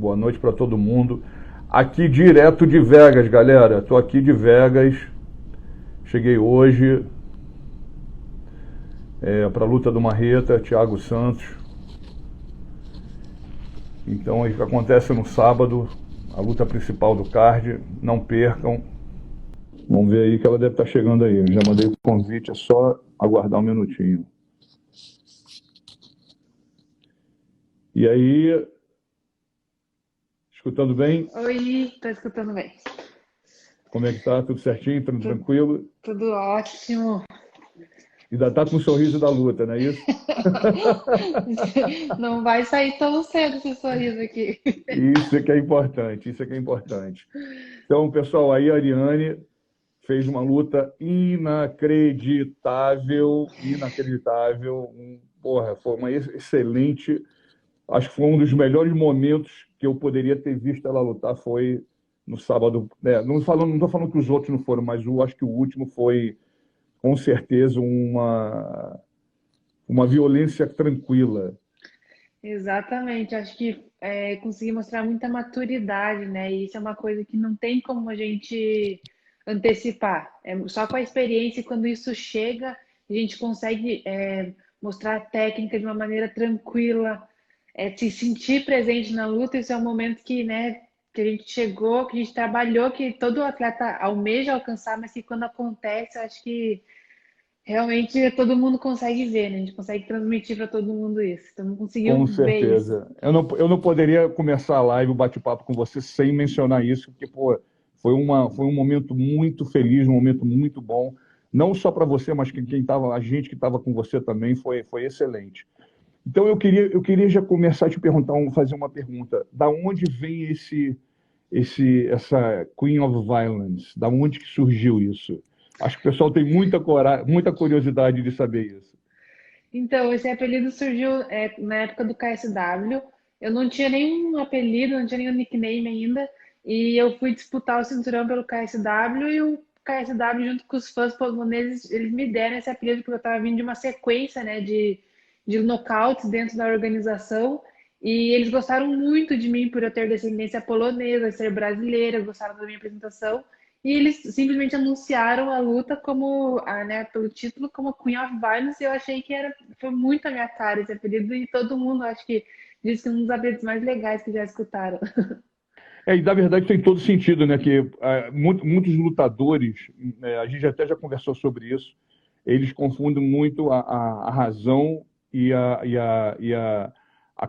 boa noite para todo mundo. Aqui direto de Vegas, galera. Tô aqui de Vegas. Cheguei hoje para a luta do Marreta, Thiago Santos. Então, isso que acontece no sábado, a luta principal do card. Não percam. Vamos ver aí que ela deve estar chegando aí. Eu já mandei o convite, é só aguardar um minutinho. E aí, escutando bem? Oi, tô escutando bem. Como é que tá? Tudo certinho? Tudo Tudo, tranquilo? tudo ótimo. Ainda tá com o sorriso da luta, não é isso? Não vai sair tão cedo esse sorriso aqui. Isso é que é importante, isso é que é importante. Então, pessoal, aí a Ariane fez uma luta inacreditável, inacreditável. Porra, foi uma excelente. Acho que foi um dos melhores momentos que eu poderia ter visto ela lutar foi no sábado. Não estou falando que os outros não foram, mas eu acho que o último foi com certeza uma violência tranquila. Exatamente, acho que consegui mostrar muita maturidade, né? E isso é uma coisa que não tem como a gente antecipar. É só com a experiência, quando isso chega, a gente consegue mostrar a técnica de uma maneira tranquila, se sentir presente na luta. Isso é um momento que, né, que a gente chegou, que a gente trabalhou, que todo atleta almeja alcançar, mas que quando acontece, acho que realmente todo mundo consegue ver, né? A gente consegue transmitir para todo mundo isso. Todo mundo conseguiu Com ver isso. certeza. Eu não poderia começar a live, o bate-papo com você sem mencionar isso, porque, pô, foi um momento muito feliz, um momento muito bom. Não só para você, mas que quem tava, a gente que estava com você também foi excelente. Então eu queria já começar a te perguntar, fazer uma pergunta. Da onde vem essa Queen of Violence? Da onde que surgiu isso? Acho que o pessoal tem muita curiosidade de saber isso. Então, esse apelido surgiu na época do KSW. Eu não tinha nenhum apelido, não tinha nenhum nickname ainda. E eu fui disputar o cinturão pelo KSW e o KSW, junto com os fãs poloneses, eles me deram esse apelido porque eu estava vindo de uma sequência, né, de nocautes dentro da organização. E eles gostaram muito de mim por eu ter descendência polonesa, ser brasileira, gostaram da minha apresentação. E eles simplesmente anunciaram a luta como, né, pelo título, como Queen of Violence. E eu achei que foi muito a minha cara esse apelido. E todo mundo, acho que, disse que é um dos apelidos mais legais que já escutaram. E na verdade tem todo sentido, né? Que muitos lutadores, a gente até já conversou sobre isso, eles confundem muito a razão e a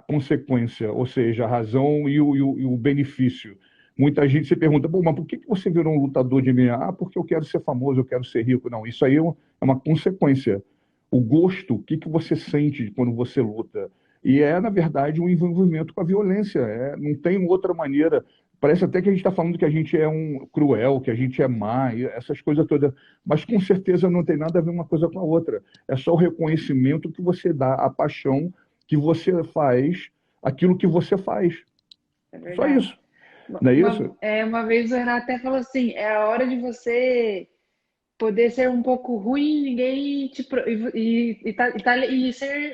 consequência, ou seja, a razão e o benefício. Muita gente se pergunta, bom, mas por que você virou um lutador de MMA? Ah, porque eu quero ser famoso, eu quero ser rico. Não, isso aí é uma consequência. O gosto, o que você sente quando você luta? E na verdade, um envolvimento com a violência. Não tem outra maneira. Parece até que a gente está falando que a gente é um cruel, que a gente é má, e essas coisas todas. Mas com certeza não tem nada a ver uma coisa com a outra. É só o reconhecimento que você dá, a paixão que você faz, aquilo que você faz. É Só verdade. isso. Não é isso? Uma vez o Renato até falou assim: é a hora de você poder ser um pouco ruim, ninguém e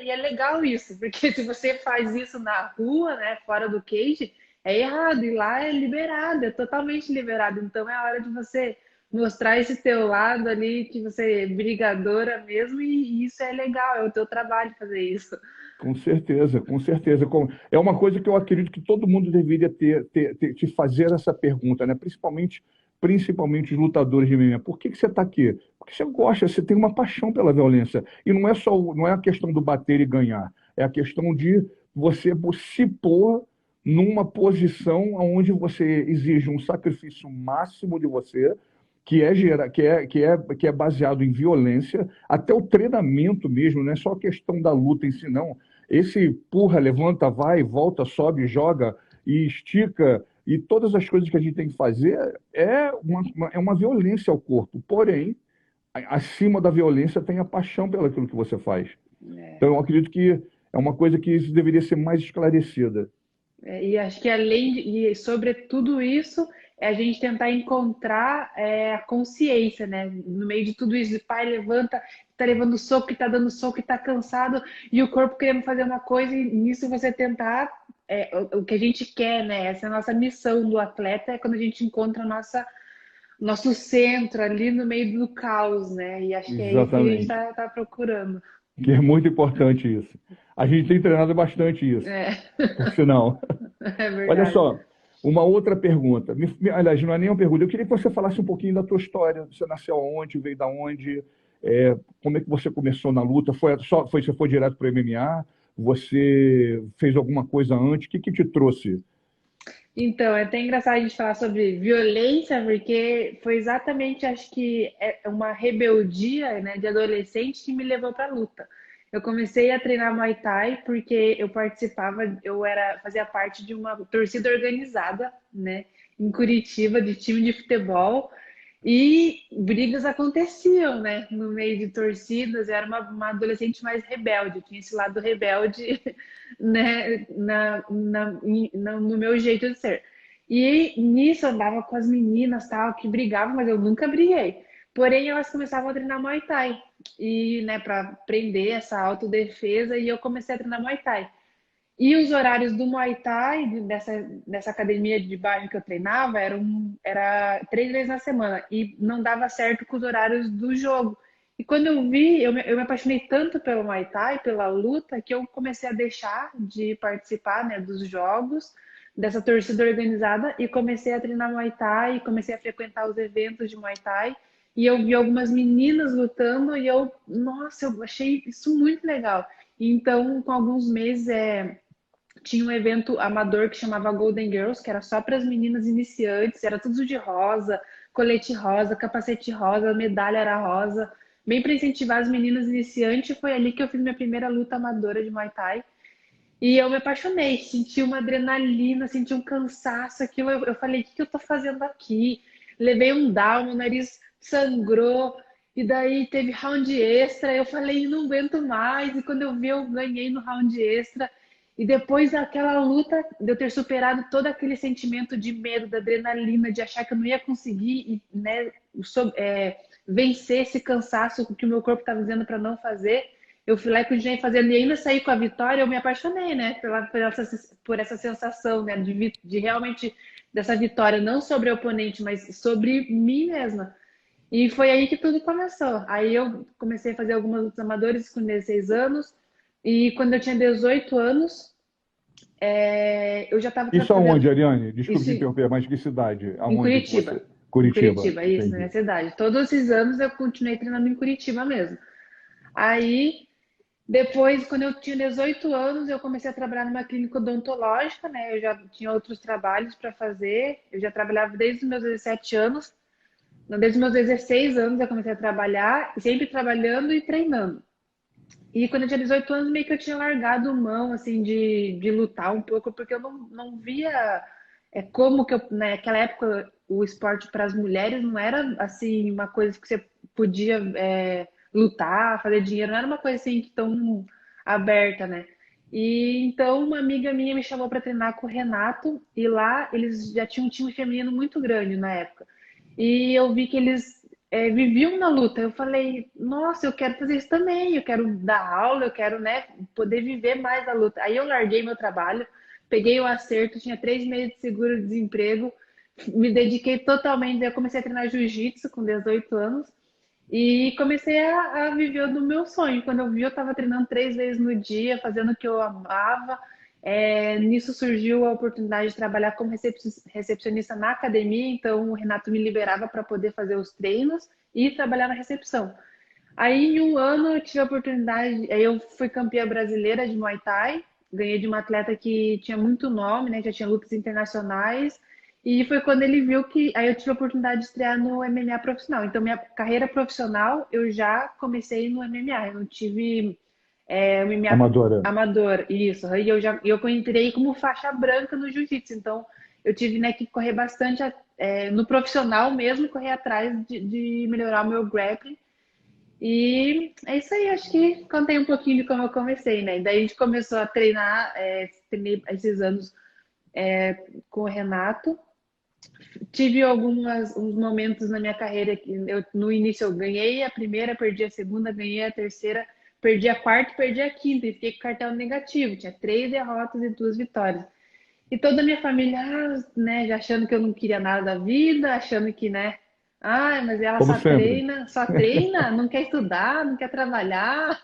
é legal isso, porque se você faz isso na rua, né, fora do cage, é errado, e lá é liberado, é totalmente liberado. Então é a hora de você mostrar esse teu lado ali, que você é brigadora mesmo, e isso é legal, é o teu trabalho fazer isso. Com certeza, com certeza. É uma coisa que eu acredito que todo mundo deveria te fazer essa pergunta, né? Principalmente os lutadores de MMA. Por que você está aqui? Porque você gosta, você tem uma paixão pela violência. E não é a questão do bater e ganhar, é a questão de você se pôr numa posição onde você exige um sacrifício máximo de você, que é baseado em violência, até o treinamento mesmo, não é só a questão da luta em si, não. Esse empurra, levanta, vai, volta, sobe, joga e estica e todas as coisas que a gente tem que fazer é uma violência ao corpo. Porém, acima da violência tem a paixão pelo aquilo que você faz. Então, eu acredito que é uma coisa que isso deveria ser mais esclarecida. E acho que e sobre tudo isso, é a gente tentar encontrar a consciência, né? No meio de tudo isso, o pai levanta, tá levando soco, que tá dando soco, que tá cansado, e o corpo querendo fazer uma coisa, e nisso você tentar o que a gente quer, né? Essa é a nossa missão do atleta, é quando a gente encontra nosso centro ali no meio do caos, né? E acho que é isso que a gente Exatamente. tá procurando. Que é muito importante isso. A gente tem treinado bastante isso, É, por sinal. é Olha verdade. só, uma outra pergunta. Aliás, não é nem uma pergunta. Eu queria que você falasse um pouquinho da tua história. Você nasceu aonde, veio da onde, como é que você começou na luta? Você foi direto para o MMA? Você fez alguma coisa antes? O que que te trouxe? Então, é até engraçado a gente falar sobre violência, porque foi exatamente, acho que, uma rebeldia, né, de adolescente que me levou para a luta. Eu comecei a treinar Muay Thai porque eu participava, fazia parte de uma torcida organizada, né, em Curitiba, de time de futebol, e brigas aconteciam, né, no meio de torcidas. Eu era uma adolescente mais rebelde, tinha esse lado rebelde, né, no meu jeito de ser. E nisso eu andava com as meninas tal, que brigavam, mas eu nunca briguei. Porém, elas começavam a treinar Muay Thai. E, né, para aprender essa autodefesa, e eu comecei a treinar Muay Thai. E os horários do Muay Thai, dessa academia de bairro que eu treinava, era 3 vezes na semana. E não dava certo com os horários do jogo. E quando eu vi, eu me apaixonei tanto pelo Muay Thai, pela luta, que eu comecei a deixar de participar, né, dos jogos, dessa torcida organizada, e comecei a treinar Muay Thai, e comecei a frequentar os eventos de Muay Thai. E eu vi algumas meninas lutando, e nossa, eu achei isso muito legal. Então, com alguns meses, tinha um evento amador que chamava Golden Girls, que era só para as meninas iniciantes, era tudo de rosa, colete rosa, capacete rosa, medalha era rosa, bem para incentivar as meninas iniciantes. Foi ali que eu fiz minha primeira luta amadora de Muay Thai. E eu me apaixonei, senti uma adrenalina, senti um cansaço, aquilo. Eu falei, o que eu tô fazendo aqui? Levei um down, meu nariz sangrou, e daí teve round extra. Eu falei, não aguento mais. E quando eu vi, eu ganhei no round extra. E depois daquela luta, de eu ter superado todo aquele sentimento de medo, da adrenalina, de achar que eu não ia conseguir, né, vencer esse cansaço que o meu corpo estava dizendo para não fazer. Eu fui lá e continuei fazendo, e ainda saí com a vitória. Eu me apaixonei, né, por essa sensação, né, de realmente dessa vitória, não sobre o oponente, mas sobre mim mesma. E foi aí que tudo começou. Aí eu comecei a fazer algumas lutas amadoras com 16 anos, e quando eu tinha 18 anos, eu já estava Isso fazendo aonde, Ariane? Desculpe isso te interromper, mas que cidade? em Aonde que Curitiba. você... Em Curitiba, Curitiba, isso, na minha entendi. cidade. Todos esses anos eu continuei treinando em Curitiba mesmo. Aí depois, quando eu tinha 18 anos, eu comecei a trabalhar numa clínica odontológica, né? Eu já tinha outros trabalhos para fazer. Eu já trabalhava desde os meus 17 anos. Não, desde os meus 16 anos eu comecei a trabalhar, sempre trabalhando e treinando. E quando eu tinha 18 anos, meio que eu tinha largado mão, assim, de lutar um pouco, porque eu não via como que eu, naquela época, o esporte para as mulheres não era, assim, uma coisa que você podia lutar, fazer dinheiro, não era uma coisa, assim, tão aberta, né? E então uma amiga minha me chamou para treinar com o Renato, e lá eles já tinham um time feminino muito grande na época. E eu vi que eles viviam na luta. Eu falei, nossa, eu quero fazer isso também. Eu quero dar aula, eu quero, né, poder viver mais a luta. Aí eu larguei meu trabalho, peguei o acerto, tinha 3 meses de seguro-desemprego, me dediquei totalmente. Eu comecei a treinar jiu-jitsu com 18 anos e comecei a viver do meu sonho. Quando eu vi, eu estava treinando 3 vezes no dia, fazendo o que eu amava. Nisso surgiu a oportunidade de trabalhar como recepcionista na academia, então o Renato me liberava para poder fazer os treinos e trabalhar na recepção. Aí, em um ano, eu tive a oportunidade, aí eu fui campeã brasileira de Muay Thai, ganhei de uma atleta que tinha muito nome, né, já tinha lutas internacionais, e foi quando ele viu que, aí eu tive a oportunidade de estrear no MMA profissional. Então, minha carreira profissional, eu já comecei no MMA, eu não tive MMA Amadora. amador, isso. E eu entrei como faixa branca no jiu-jitsu, então eu tive, né, que correr bastante no profissional mesmo, correr atrás de melhorar o meu grappling. E é isso aí, acho que contei um pouquinho de como eu comecei, né? Daí a gente começou a treinar, treinei esses anos com o Renato. Tive uns momentos na minha carreira que no início eu ganhei a primeira, perdi a segunda, ganhei a terceira, perdi a quarta, perdi a quinta e fiquei com cartão negativo. Tinha 3 derrotas e 2 vitórias. E toda a minha família, né, já achando que eu não queria nada da vida, achando que, né, mas ela Como sempre. só treina, não quer estudar, não quer trabalhar.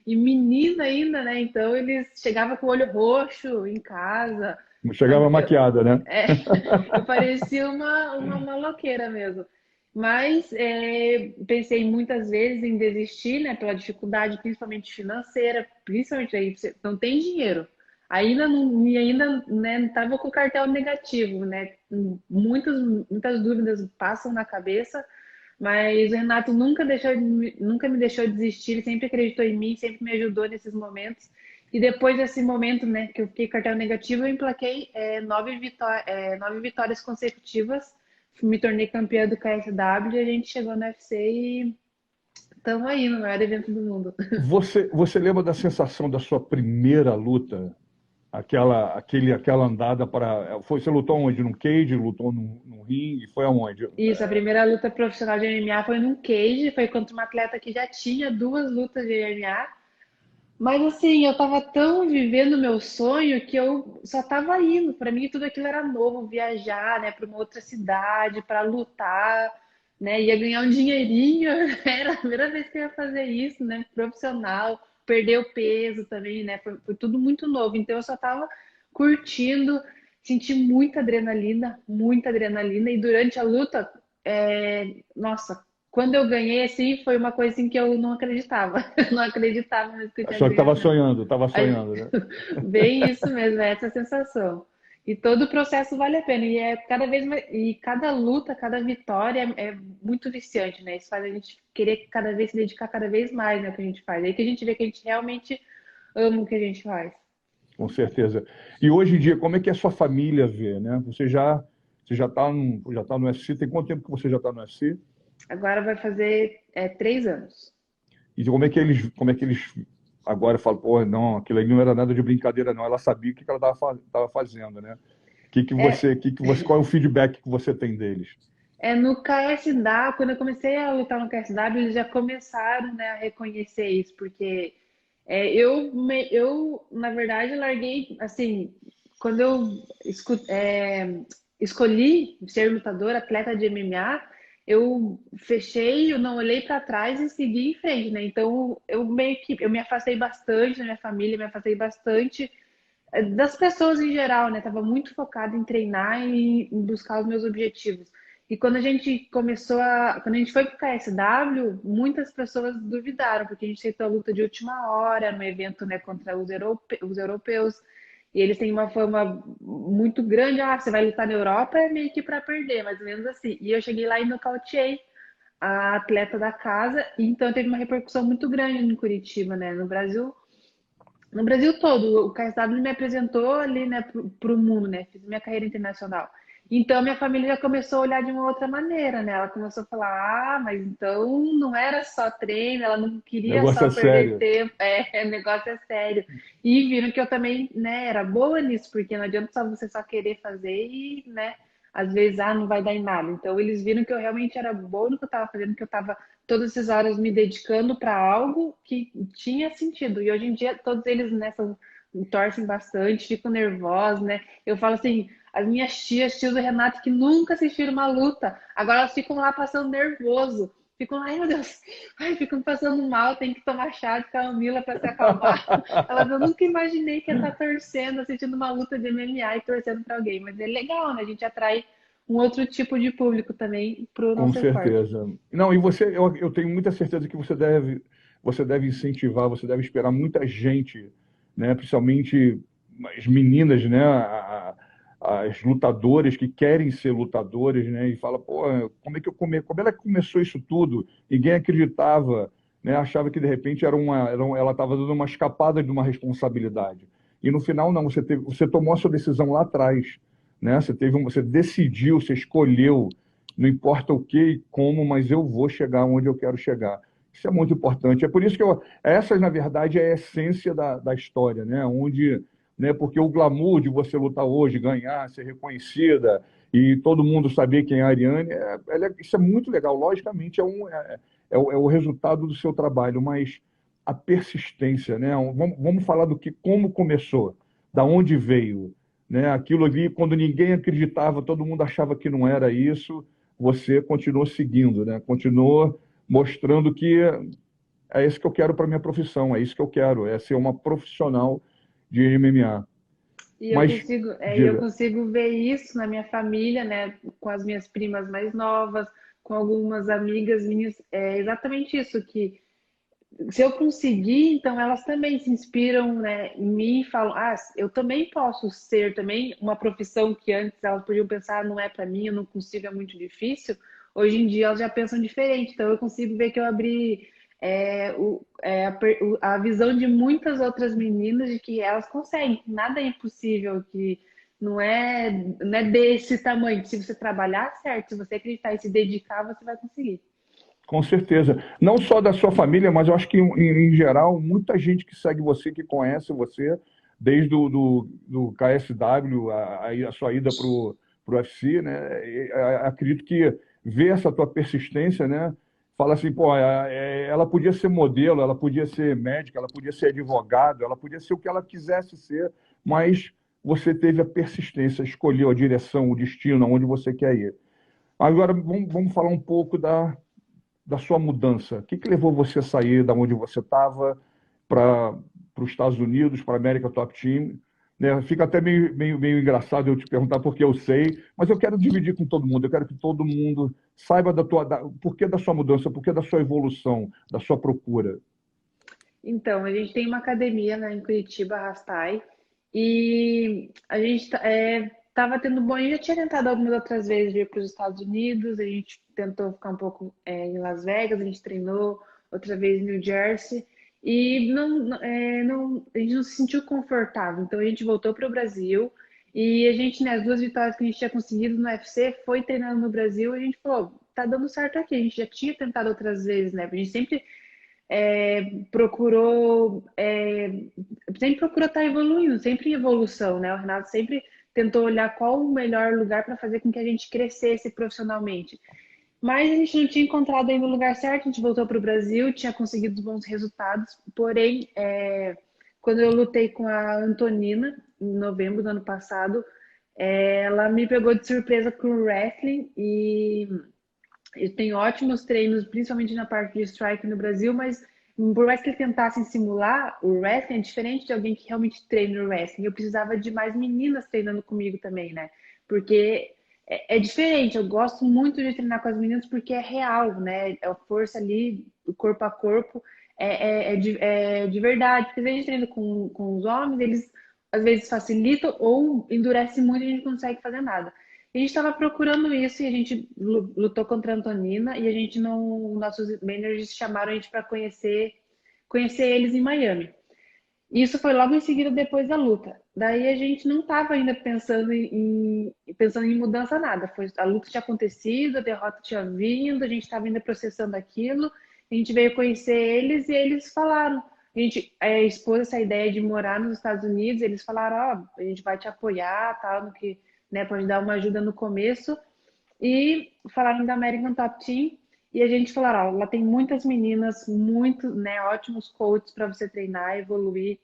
E menina ainda, né? Então eles chegavam com o olho roxo em casa. Chegava Eu, maquiada, né? é, eu parecia uma maloqueira mesmo. Mas pensei muitas vezes em desistir, né? Pela dificuldade, principalmente financeira, principalmente aí, você não tem dinheiro. Ainda não, e ainda, né, não estava com o cartel negativo, né? Muitas dúvidas passam na cabeça, mas o Renato nunca me deixou desistir, ele sempre acreditou em mim, sempre me ajudou nesses momentos. E depois desse momento, né, que eu fiquei cartel negativo, eu emplaquei 9 vitórias consecutivas, me tornei campeã do KSW e a gente chegou no UFC e estamos aí no maior evento do mundo. Você lembra da sensação da sua primeira luta? Aquela andada para. Você lutou onde? Num cage? Lutou num ringue? Foi aonde? Isso, a primeira luta profissional de MMA foi num cage, foi contra uma atleta que já tinha 2 lutas de MMA. Mas assim, eu tava tão vivendo o meu sonho que eu só tava indo. Para mim, tudo aquilo era novo, viajar, né, para uma outra cidade, para lutar, né, ia ganhar um dinheirinho. Era a primeira vez que eu ia fazer isso, né, profissional, perder o peso também, né, foi tudo muito novo. Então eu só tava curtindo, senti muita adrenalina. E durante a luta, nossa, quando eu ganhei, assim, foi uma coisa assim que eu não acreditava. Eu não acreditava mesmo que eu tinha Só que ganhado, não. estava Aí, sonhando, né? bem isso mesmo, é essa sensação. E todo o processo vale a pena. E é cada vez mais, e cada luta, cada vitória é muito viciante, né? Isso faz a gente querer cada vez se dedicar cada vez mais, né, ao que a gente faz. Aí que a gente vê que a gente realmente ama o que a gente faz. Com certeza. E hoje em dia, como é que a sua família vê, né? Você já está no UFC? Tem quanto tempo que você já está no UFC? Agora vai fazer 3 anos. E como é que eles agora falam, pô, não, aquilo ali não era nada de brincadeira, não. Ela sabia o que ela estava fazendo, né? É, Qual é o feedback que você tem deles? no KSW, quando eu comecei a lutar no KSW, eles já começaram, né, a reconhecer isso, porque na verdade, larguei, assim, quando eu escolhi ser lutador, atleta de MMA, eu fechei, eu não olhei para trás e segui em frente, né? Então, eu me afastei bastante da minha família, me afastei bastante das pessoas em geral, né? Tava muito focada em treinar e em buscar os meus objetivos. E quando a gente foi pro KSW, muitas pessoas duvidaram, porque a gente aceitou a luta de última hora no evento, né, contra os europeus. E eles têm uma fama muito grande. Ah, você vai lutar na Europa é meio que para perder, mais ou menos assim. E eu cheguei lá e nocauteei a atleta da casa, e então teve uma repercussão muito grande em Curitiba, né? No Brasil todo, o KSW me apresentou ali, né, para o mundo, né? Fiz minha carreira internacional. Então, minha família já começou a olhar de uma outra maneira, né? Ela começou a falar: mas então não era só treino, ela não O queria negócio só é perder sério. tempo, o negócio é sério. E viram que eu também, né, era boa nisso, porque não adianta você só querer fazer e, né, às vezes, não vai dar em nada. Então, eles viram que eu realmente era boa no que eu estava fazendo, que eu estava todas essas horas me dedicando para algo que tinha sentido. E hoje em dia todos eles, né, torcem bastante, ficam nervosos, né? Eu falo assim, as minhas tias do Renato, que nunca assistiram uma luta, agora elas ficam lá passando nervoso. Ficam, ai meu Deus, ficam passando mal, tem que tomar chá de camomila para se acalmar. Elas, eu nunca imaginei que ia estar torcendo, assistindo uma luta de MMA e torcendo para alguém, mas é legal, né? A gente atrai um outro tipo de público também para o Com nosso esporte. certeza. Não, eu tenho muita certeza que você deve incentivar, você deve esperar muita gente, né, principalmente as meninas, né, as lutadoras que querem ser lutadoras, né, e fala, pô, como ela começou isso tudo? Ninguém acreditava, né, achava que de repente ela estava dando uma escapada de uma responsabilidade. E no final não, você tomou a sua decisão lá atrás, né? Você decidiu, você escolheu, não importa o que e como, mas eu vou chegar onde eu quero chegar. Isso é muito importante. É por isso que essa, na verdade, é a essência da história, né? Porque o glamour de você lutar hoje, ganhar, ser reconhecida e todo mundo saber quem é a Ariane, isso é muito legal. Logicamente, é o resultado do seu trabalho, mas a persistência, né? Vamos falar como começou, da onde veio, né? Aquilo ali, quando ninguém acreditava, todo mundo achava que não era isso, você continuou seguindo, né? Continuou mostrando que é isso que eu quero para minha profissão, é isso que eu quero, é ser uma profissional de MMA. Mas, Eu diga, consigo ver isso na minha família, né, com as minhas primas mais novas, com algumas amigas minhas, é exatamente isso, que se eu conseguir, então elas também se inspiram, né, em mim e falam, ah, eu também posso ser também uma profissão que antes elas podiam pensar, não é para mim, eu não consigo, é muito difícil. Hoje em dia elas já pensam diferente, então eu consigo ver que eu abri a visão de muitas outras meninas de que elas conseguem, que nada é impossível, que não é desse tamanho, que se você trabalhar certo, se você acreditar e se dedicar, você vai conseguir. com certeza. Não só da sua família, mas eu acho que, em geral, muita gente que segue você, que conhece você, desde do KSW, a sua ida para o UFC, né? Acredito que vê essa tua persistência, né? Fala assim, pô, ela podia ser modelo, ela podia ser médica, ela podia ser advogado, ela podia ser o que ela quisesse ser, mas você teve a persistência, escolheu a direção, o destino, aonde você quer ir. Agora, vamos falar um pouco da sua mudança. O que levou você a sair da onde você estava para os Estados Unidos, para a América Top Team? Né? Fica até meio engraçado eu te perguntar porque eu sei, mas eu quero dividir com todo mundo. Eu quero que todo mundo saiba porquê da sua mudança, porquê da sua evolução, da sua procura. Então, a gente tem uma academia, né, em Curitiba, Rastai, e a gente tava tendo bom. A gente já tinha tentado algumas outras vezes vir para os Estados Unidos, a gente tentou ficar um pouco em Las Vegas, a gente treinou outra vez em New Jersey, e a gente não se sentiu confortável. Então, a gente voltou para o Brasil, e a gente, né, as duas vitórias que a gente tinha conseguido no UFC foi treinando no Brasil, e a gente falou, tá dando certo aqui. A gente já tinha tentado outras vezes, né? A gente sempre procurou sempre procurou estar evoluindo, sempre em evolução, né? O Renato sempre tentou olhar qual o melhor lugar para fazer com que a gente crescesse profissionalmente. Mas a gente não tinha encontrado ainda o lugar certo, a gente voltou para o Brasil, tinha conseguido bons resultados, porém, quando eu lutei com a Antonina, em novembro do ano passado, ela me pegou de surpresa com o wrestling e ele tem ótimos treinos, principalmente na parte de strike no Brasil, mas por mais que ele tentasse simular o wrestling, é diferente de alguém que realmente treina o wrestling. Eu precisava de mais meninas treinando comigo também, né? Porque é diferente. Eu gosto muito de treinar com as meninas porque é real, né? É a força ali, corpo a corpo, é de verdade. Porque se a gente treina com os homens, eles às vezes facilitam ou endurecem muito e a gente não consegue fazer nada. A gente estava procurando isso e a gente lutou contra a Antonina e a gente não, nossos managers chamaram a gente para conhecer eles em Miami. Isso foi logo em seguida depois da luta. Daí a gente não estava ainda pensando em mudança nada. A luta tinha acontecido, a derrota tinha vindo, a gente estava ainda processando aquilo. A gente veio conhecer eles e eles falaram. A gente expôs essa ideia de morar nos Estados Unidos. Eles falaram: ó, a gente vai te apoiar, tal, no que, né, pode dar uma ajuda no começo. E falaram da American Top Team. E a gente falou, ó, lá tem muitas meninas, muito, né, ótimos coaches para você treinar, evoluir,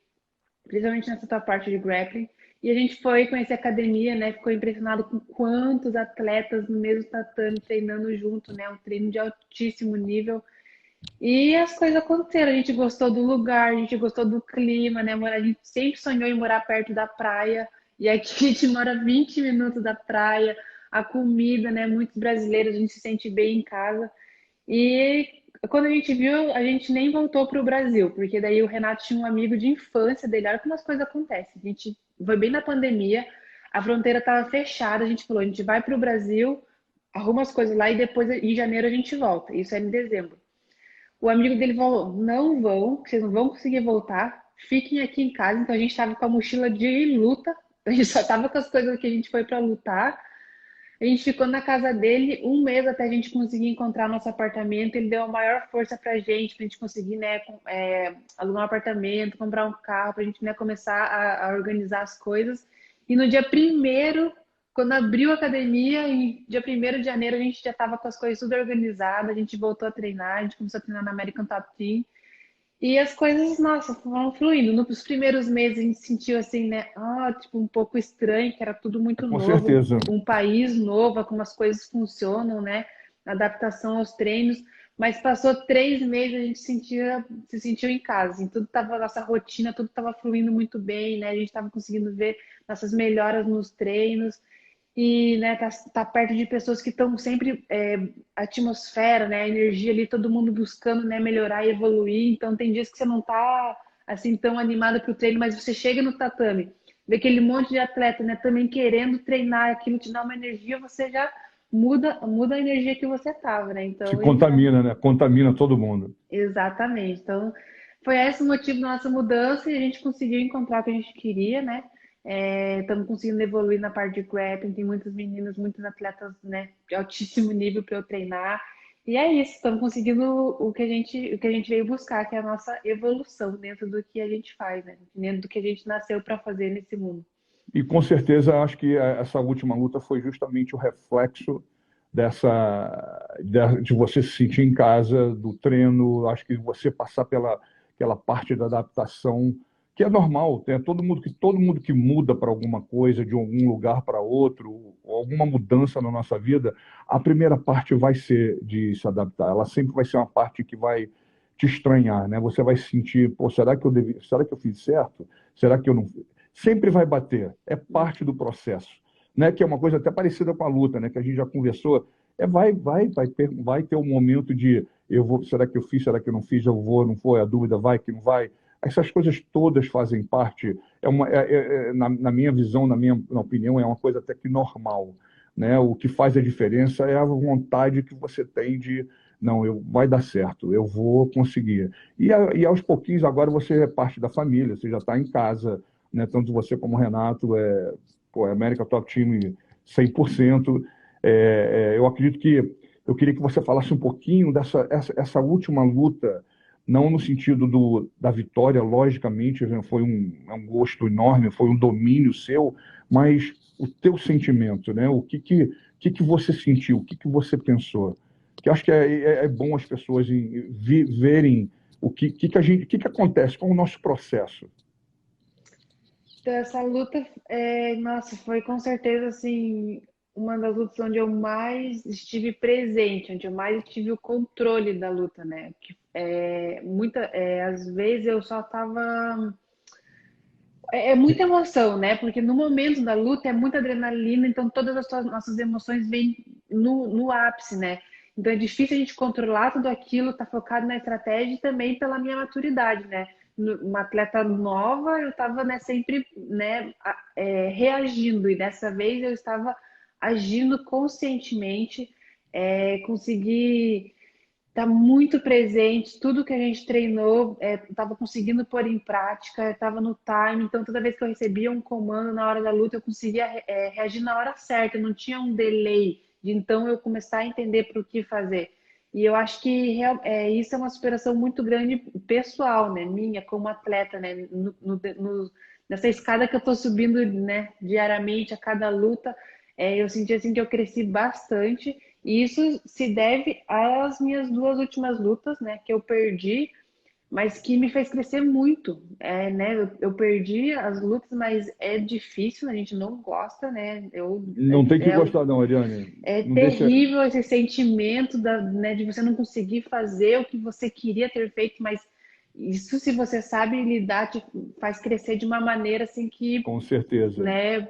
principalmente nessa tua parte de grappling. E a gente foi conhecer a academia, né? Ficou impressionado com quantos atletas no mesmo tatame treinando junto, né? Um treino de altíssimo nível. E as coisas aconteceram. A gente gostou do lugar, a gente gostou do clima, né? A gente sempre sonhou em morar perto da praia. E aqui a gente mora 20 minutos da praia. A comida, né? Muitos brasileiros, a gente se sente bem em casa. E quando a gente viu, a gente nem voltou para o Brasil, porque daí o Renato tinha um amigo de infância dele. Olha como as coisas acontecem. A gente foi bem na pandemia, a fronteira estava fechada. A gente falou: a gente vai para o Brasil, arruma as coisas lá e depois em janeiro a gente volta. Isso é em dezembro. O amigo dele falou: não vão, vocês não vão conseguir voltar, fiquem aqui em casa. Então a gente estava com a mochila de luta, a gente só estava com as coisas que a gente foi para lutar. A gente ficou na casa dele um mês até a gente conseguir encontrar nosso apartamento. Ele deu a maior força pra gente conseguir, né, alugar um apartamento, comprar um carro, pra gente, né, começar a organizar as coisas. E no dia primeiro, quando abriu a academia, em dia 1º de janeiro, a gente já estava com as coisas tudo organizadas, a gente voltou a treinar, a gente começou a treinar na American Top Team. E as coisas, nossa, foram fluindo. Nos primeiros meses a gente sentiu assim, né? Ah, tipo, um pouco estranho, que era tudo muito Com novo, certeza. um país novo, como as coisas funcionam, né? Adaptação aos treinos. Mas passou 3 meses, a gente se sentiu em casa. Assim, tudo tava, nossa rotina, tudo estava fluindo muito bem, né? A gente estava conseguindo ver nossas melhoras nos treinos e né, tá perto de pessoas que estão sempre a atmosfera, né, a energia ali, todo mundo buscando né, melhorar e evoluir. Então tem dias que você não tá assim tão animado para o treino, mas você chega no tatame, vê aquele monte de atleta, né, também querendo treinar, aquilo te dá uma energia, você já muda a energia que você tava, né? Se Então isso é contamina, né? Contamina todo mundo. exatamente. Então, foi esse o motivo da nossa mudança e a gente conseguiu encontrar o que a gente queria, né? Estamos conseguindo evoluir na parte de grappling, tem muitas meninas, muitos atletas, né, de altíssimo nível para eu treinar. E é isso, estamos conseguindo o que a gente veio buscar, que é a nossa evolução dentro do que a gente faz, né? Dentro do que a gente nasceu para fazer nesse mundo. E com certeza acho que essa última luta foi justamente o reflexo de você se sentir em casa, do treino, acho que você passar pela aquela parte da adaptação, que é normal, tem todo mundo que muda para alguma coisa, de algum lugar para outro, ou alguma mudança na nossa vida, a primeira parte vai ser de se adaptar. Ela sempre vai ser uma parte que vai te estranhar, né? Você vai sentir, pô, será que eu fiz certo? Será que eu não sempre vai bater, é parte do processo, né? Que é uma coisa até parecida com a luta, né? Que a gente já conversou, vai ter um momento de eu vou, será que eu fiz, será que eu não fiz, eu vou, não foi, a dúvida vai que não vai. Essas coisas todas fazem parte, na minha visão, na opinião, é uma coisa até que normal, né? O que faz a diferença é a vontade que você tem de não, vai dar certo, eu vou conseguir. E aos pouquinhos agora você é parte da família, você já está em casa, né? Tanto você como o Renato é América Top Team 100%. Eu acredito que eu queria que você falasse um pouquinho essa última luta, não no sentido da vitória, logicamente, né, é um gosto enorme, foi um domínio seu, mas o teu sentimento, né? O que você sentiu, o que você pensou? Que eu acho que é bom as pessoas verem o que acontece com o nosso processo. Então, essa luta, nossa, foi com certeza assim uma das lutas onde eu mais estive presente, onde eu mais tive o controle da luta, né? Às vezes eu só tava é muita emoção, né? Porque no momento da luta é muita adrenalina, então todas nossas emoções vêm no ápice, né? Então é difícil a gente controlar tudo aquilo, tá focado na estratégia e também pela minha maturidade, né? Uma atleta nova, eu estava né, sempre né, reagindo, e dessa vez eu estava agindo conscientemente, consegui tá muito presente, tudo que a gente treinou, estava conseguindo pôr em prática, estava no time, então toda vez que eu recebia um comando na hora da luta, eu conseguia reagir na hora certa, não tinha um delay, de então eu começar a entender para o que fazer. E eu acho que isso é uma superação muito grande pessoal, né? Minha como atleta, né? Nessa escada que eu estou subindo, né? Diariamente a cada luta, eu senti assim que eu cresci bastante e isso se deve às minhas duas últimas lutas, né, que eu perdi, mas que me fez crescer muito. Né, eu perdi as lutas, mas é difícil, a gente não gosta, né? Não tem que gostar, não, Ariane. É Não deixa. terrível esse sentimento né, de você não conseguir fazer o que você queria ter feito, mas isso, se você sabe lidar, te faz crescer de uma maneira assim que Com certeza. né?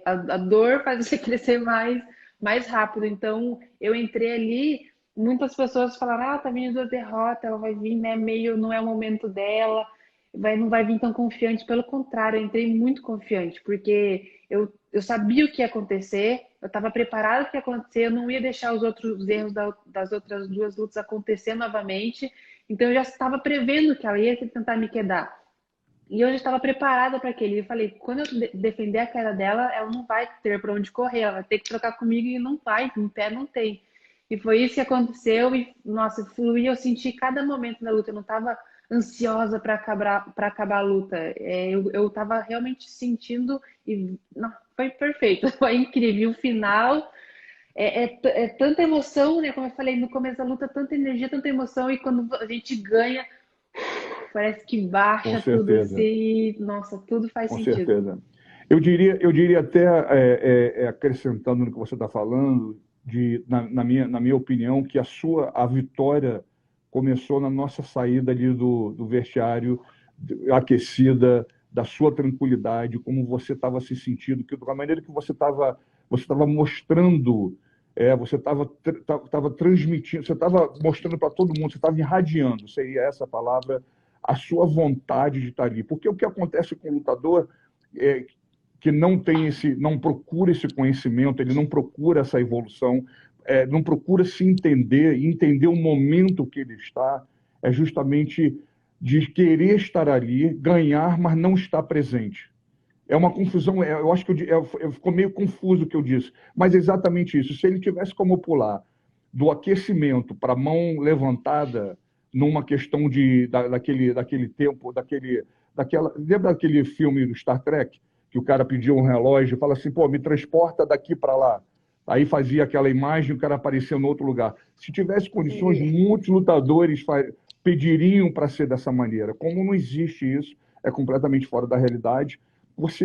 A dor faz você crescer mais rápido. Então, eu entrei ali, muitas pessoas falaram, tá vindo da derrota, ela vai vir, né? Meio, não é o momento dela, não vai vir tão confiante. Pelo contrário, eu entrei muito confiante, porque eu sabia o que ia acontecer, eu estava preparado o que ia acontecer, eu não ia deixar os outros erros das outras duas lutas acontecer novamente. Então, eu já estava prevendo que ela ia tentar me quedar. E eu já estava preparada para aquele. Eu falei, quando eu defender a queda dela, ela não vai ter para onde correr, ela vai ter que trocar comigo e não vai, em pé não tem. E foi isso que aconteceu e, nossa, fluía, eu senti cada momento da luta, eu não estava ansiosa para acabar a luta. Eu estava realmente sentindo e não, foi perfeito, foi incrível. E o final é tanta emoção, né? Como eu falei no começo da luta, tanta energia, tanta emoção, e quando a gente ganha, parece que Com baixa tudo certeza, assim, nossa, tudo faz com sentido. certeza. Eu diria até, acrescentando no que você está falando, na minha opinião, que a vitória começou na nossa saída ali do vestiário, aquecida, da sua tranquilidade, como você estava se sentindo, da maneira que você estava mostrando, você estava transmitindo, você estava mostrando para todo mundo, você estava irradiando, seria essa a palavra, a sua vontade de estar ali. Porque o que acontece com o lutador é que não procura esse conhecimento, ele não procura essa evolução, não procura se entender e entender o momento que ele está, é justamente de querer estar ali, ganhar, mas não estar presente. É uma confusão, eu acho que ficou meio confuso o que eu disse, mas é exatamente isso. Se ele tivesse como pular do aquecimento para a mão levantada, numa questão daquele tempo, lembra daquele filme do Star Trek, que o cara pediu um relógio e fala assim, pô, me transporta daqui para lá. Aí fazia aquela imagem, o cara aparecia em outro lugar. Se tivesse condições, E muitos lutadores pediriam para ser dessa maneira. Como não existe isso, é completamente fora da realidade.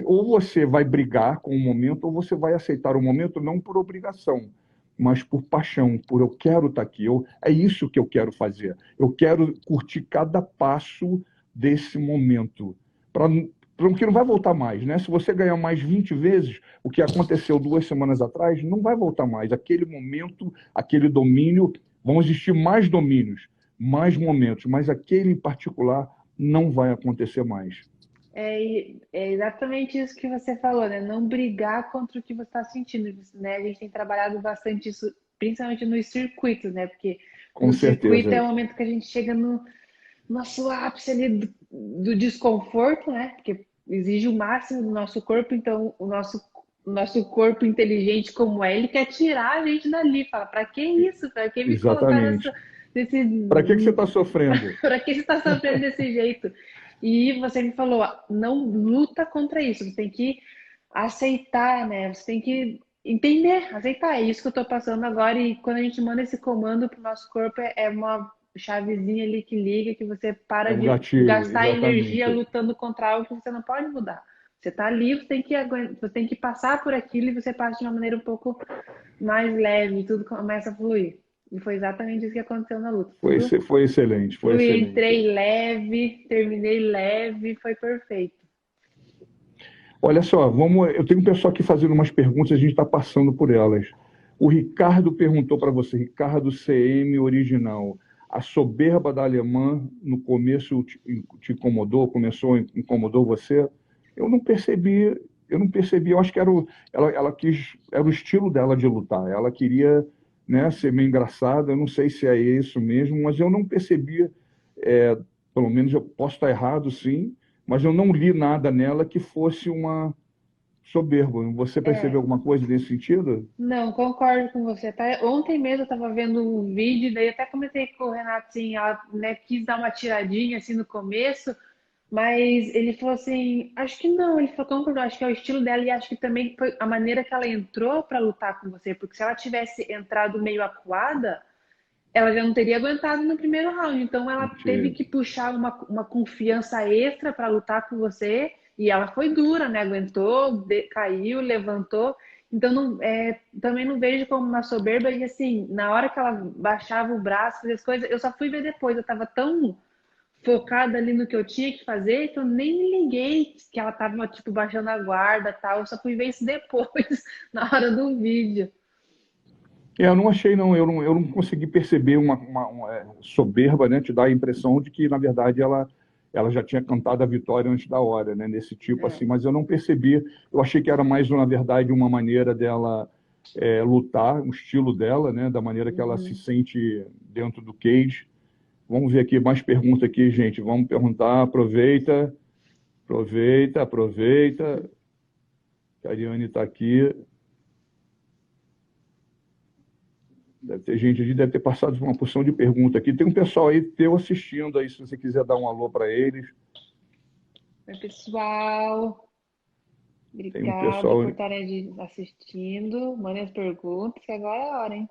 Ou você vai brigar com o momento, ou você vai aceitar o momento não por obrigação, mas por paixão, por eu quero estar aqui, é isso que eu quero fazer. Eu quero curtir cada passo desse momento, para que não vai voltar mais, né? Se você ganhar mais 20 vezes, o que aconteceu 2 semanas atrás, não vai voltar mais. Aquele momento, aquele domínio, vão existir mais domínios, mais momentos, mas aquele em particular não vai acontecer mais. é exatamente isso que você falou, né? Não brigar contra o que você está sentindo, né? A gente tem trabalhado bastante isso, principalmente nos circuitos, né? Porque Com no circuito é certeza, o momento que a gente chega no nosso ápice ali do desconforto, né? Porque exige o máximo do nosso corpo, então o nosso corpo inteligente como é, ele quer tirar a gente dali, fala, para que isso? Para que me colocar exatamente. nesse, Para que você está sofrendo? para que você está sofrendo desse jeito? E você me falou, não luta contra isso, você tem que aceitar, né? Você tem que entender, aceitar. É isso que eu estou passando agora. E quando a gente manda esse comando para o nosso corpo, é uma chavezinha ali que liga, que você para É um de gatilho, gastar energia exatamente. lutando contra algo que você não pode mudar. Você está ali, você tem que passar por aquilo e você passa de uma maneira um pouco mais leve, e tudo começa a fluir. E foi exatamente isso que aconteceu na luta. Foi, Tudo foi excelente, foi fluiu, excelente. entrei leve, terminei leve, foi perfeito. Olha só, eu tenho um pessoal aqui fazendo umas perguntas, a gente está passando por elas. O Ricardo perguntou para você, Ricardo CM original, a soberba da alemã no começo te incomodou, incomodou você? Eu não percebi, eu não percebi, eu acho que ela quis, era o estilo dela de lutar, ela queria, né, ser meio engraçada, eu não sei se é isso mesmo, mas eu não percebi, é, pelo menos eu posso estar errado, sim, mas eu não li nada nela que fosse uma soberba. Você percebeu É, alguma coisa nesse sentido? não, concordo com você. Ontem mesmo eu estava vendo um vídeo, daí eu até comentei com o Renato, assim, ela, né, quis dar uma tiradinha assim no começo, mas ele falou assim, acho que não, ele falou, concordou, acho que é o estilo dela e acho que também foi a maneira que ela entrou para lutar com você, porque se ela tivesse entrado meio acuada, ela já não teria aguentado no primeiro round. Então ela teve Entendi. que puxar uma confiança extra para lutar com você. E ela foi dura, né? Aguentou, caiu, levantou. Então também não vejo como uma soberba. E assim, na hora que ela baixava o braço, fazia as coisas, eu só fui ver depois. Eu estava tão focada ali no que eu tinha que fazer, que eu nem me liguei que ela estava tipo baixando a guarda, tal. Eu só fui ver isso depois, na hora do vídeo. Eu não achei, não. Eu não consegui perceber uma soberba, né? Te dá a impressão de que, na verdade, ela já tinha cantado a vitória antes da hora, né? Nesse tipo É. assim, mas eu não percebi. Eu achei que era mais, na verdade, uma maneira dela lutar, o estilo dela, né? Da maneira que ela se Uhum. sente dentro do cage. Vamos ver aqui mais perguntas aqui, gente. Vamos perguntar. Aproveita, aproveita, aproveita. A Ariane está aqui. Deve ter gente ali, deve ter passado por uma porção de perguntas aqui. Tem um pessoal aí teu assistindo aí, se você quiser dar um alô para eles. Oi, pessoal. Tem um Obrigada pessoal. por estarem assistindo. Mandem as perguntas, que agora é a hora, hein?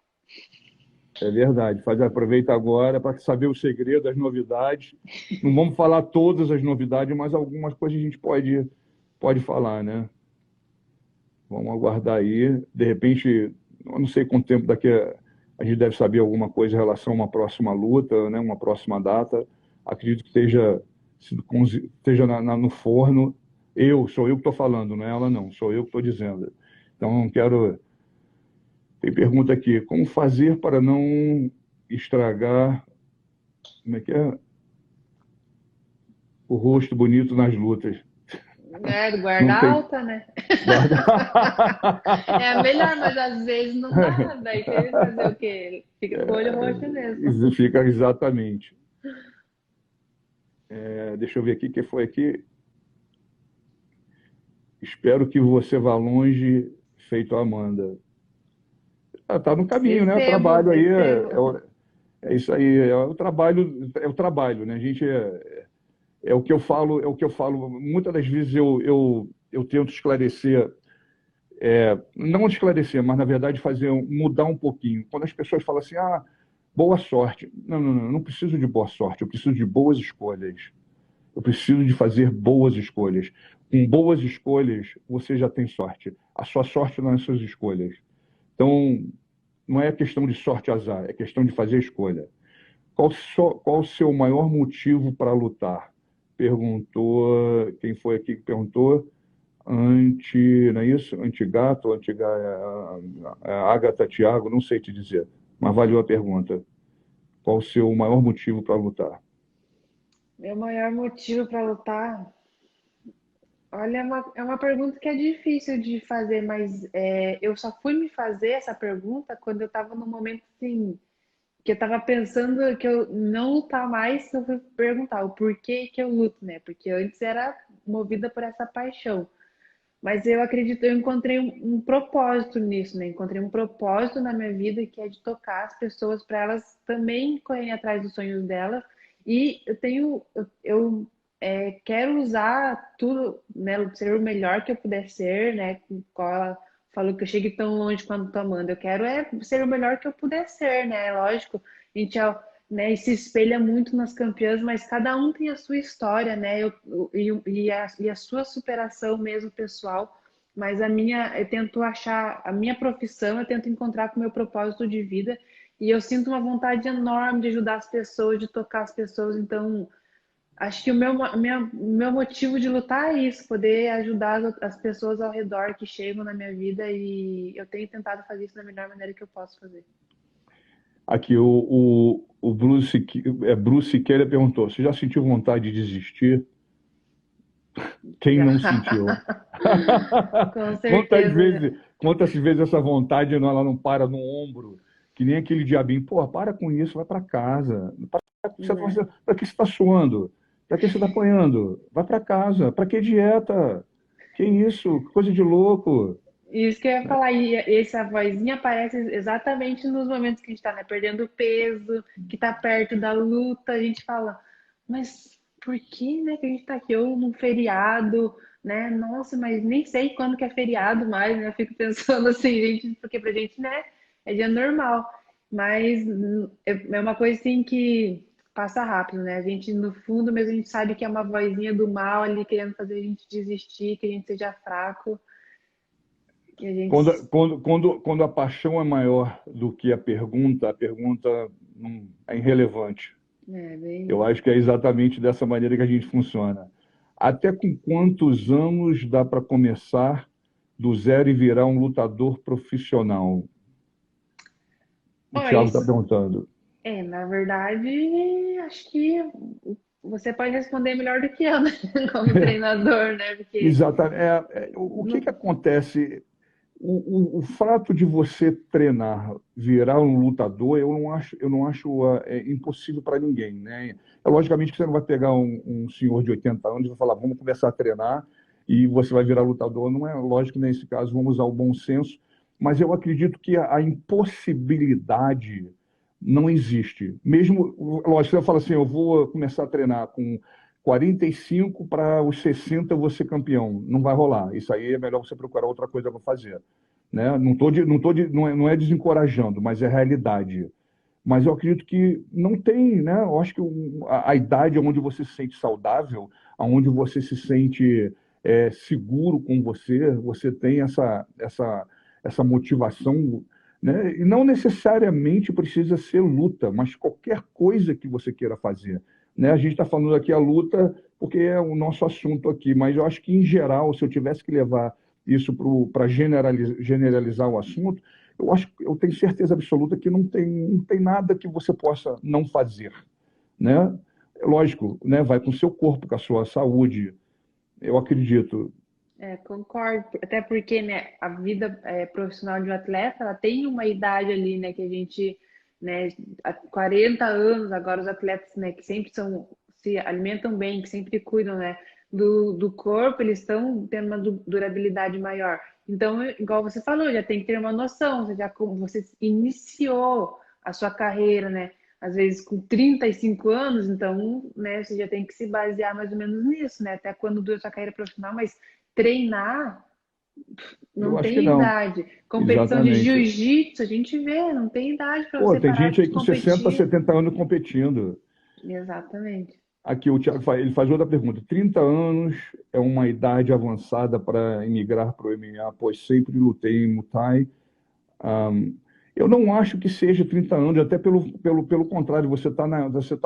É verdade. Aproveita agora para saber o segredo, as novidades. Não vamos falar todas as novidades, mas algumas coisas a gente pode falar, né? Vamos aguardar aí. De repente, eu não sei quanto tempo daqui a gente deve saber alguma coisa em relação a uma próxima luta, né? Uma próxima data. Acredito que esteja no forno. Sou eu que estou falando, não é ela não, sou eu que estou dizendo. Então, não quero. Tem pergunta aqui: como fazer para não estragar, como é que é? O rosto bonito nas lutas? É, guarda Não tem. alta, né? Guarda. É a melhor, mas às vezes não dá. Daí tem que fazer o quê? Fica com o olho roxo mesmo. Isso fica exatamente. Deixa eu ver aqui o que foi aqui. Espero que você vá longe, feito a Amanda. Tá no caminho, né? O Recebo, trabalho aí recebo. é isso aí, é o trabalho, né? A gente é o que eu falo, é o que eu falo. Muitas das vezes eu tento esclarecer, não esclarecer, mas na verdade mudar um pouquinho. Quando as pessoas falam assim, boa sorte. Não, não, não, eu não preciso de boa sorte, eu preciso de boas escolhas. Eu preciso de fazer boas escolhas. Com boas escolhas, você já tem sorte. A sua sorte não é as suas escolhas. Então, não é questão de sorte e azar, é questão de fazer escolha. Qual o seu maior motivo para lutar? Perguntou, quem foi aqui que perguntou? Não é isso? Antigato, Agatha Thiago, não sei te dizer, mas valeu a pergunta. Qual o seu maior motivo para lutar? Meu maior motivo para lutar. Olha, é uma pergunta que é difícil de fazer, mas eu só fui me fazer essa pergunta quando eu estava num momento assim, que eu estava pensando que eu não lutar mais, eu fui perguntar o porquê que eu luto, né? Porque antes era movida por essa paixão. Mas eu acredito, eu encontrei um propósito nisso, né? Encontrei um propósito na minha vida que é de tocar as pessoas para elas também correrem atrás dos sonhos delas. E quero usar tudo, né? Ser o melhor que eu puder ser, né? Qual ela falou que eu chegue tão longe quanto tô amando. Eu quero ser o melhor que eu puder ser, né? Lógico, a gente né, e se espelha muito nas campeãs, mas cada um tem a sua história, né? E a sua superação mesmo pessoal. Mas eu tento achar a minha profissão, eu tento encontrar com o meu propósito de vida. E eu sinto uma vontade enorme de ajudar as pessoas, de tocar as pessoas. Então, acho que meu motivo de lutar é isso, poder ajudar as pessoas ao redor que chegam na minha vida. E eu tenho tentado fazer isso da melhor maneira que eu posso fazer. Aqui, o Bruce Siqueira perguntou: você já sentiu vontade de desistir? Quem Já. não sentiu? Com Quantas certeza. Já. vezes, quantas vezes essa vontade ela não para no ombro? Que nem aquele diabinho, pô, para com isso, vai para casa. Para que você está suando? Para que você está apanhando? Vai para casa. Para que dieta? Que isso? Coisa de louco. Isso que eu ia falar, e essa vozinha aparece exatamente nos momentos que a gente está, né, perdendo peso, que está perto da luta, a gente fala, mas por que, né, que a gente está aqui ou num feriado, né? Nossa, mas nem sei quando que é feriado mais, né? Eu fico pensando assim, gente, porque pra gente, né, é dia normal, mas é uma coisa assim que passa rápido, né? A gente, no fundo mesmo, a gente sabe que é uma vozinha do mal ali querendo fazer a gente desistir, que a gente seja fraco. Que a gente Quando a paixão é maior do que a pergunta não, é irrelevante. bem Eu isso. acho que é exatamente dessa maneira que a gente funciona. Até com quantos anos dá para começar do zero e virar um lutador profissional? O Ó, Thiago está isso. perguntando. Na verdade, acho que você pode responder melhor do que eu, né? Como treinador, né? Porque Exatamente. O que não, que acontece? O fato de você treinar, virar um lutador, eu não acho impossível para ninguém, né? Logicamente que você não vai pegar um senhor de 80 anos e vai falar, vamos começar a treinar e você vai virar lutador. Não é lógico que nesse caso vamos usar o bom senso, mas eu acredito que a impossibilidade não existe. Mesmo, lógico, você fala assim, eu vou começar a treinar com 45 para os 60 eu vou ser campeão. Não vai rolar. Isso aí é melhor você procurar outra coisa para fazer, né? Não é desencorajando, mas é realidade. mas eu acredito que não tem, né? Eu acho que a idade onde você se sente saudável, onde você se sente seguro com você, você tem essa motivação, né? E não necessariamente precisa ser luta, mas qualquer coisa que você queira fazer, né? A gente está falando aqui a luta porque é o nosso assunto aqui, mas eu acho que, em geral, se eu tivesse que levar isso para generalizar o assunto, eu acho, eu tenho certeza absoluta que não tem nada que você possa não fazer, né? Lógico, né? Vai com o seu corpo, com a sua saúde. Eu acredito. Concordo, até porque, né, a vida profissional de um atleta, ela tem uma idade ali, né, que a gente, né, há 40 anos, agora os atletas, né, que sempre se alimentam bem, que sempre cuidam, né, do corpo, eles estão tendo uma durabilidade maior. Então, igual você falou, já tem que ter uma noção, você iniciou a sua carreira, né, às vezes com 35 anos, então, né, você já tem que se basear mais ou menos nisso, né, até quando dura a sua carreira profissional, mas treinar Eu não acho que tem não. idade. Competição de Exatamente. jiu-jitsu, a gente vê, não tem idade para Pô, você tem parar gente de aí com 60, competir. 70 anos competindo. Exatamente. Aqui o Thiago ele faz outra pergunta. 30 anos é uma idade avançada para emigrar para o MMA, pois sempre lutei em Muay Thai. Eu não acho que seja 30 anos, até pelo contrário, você tá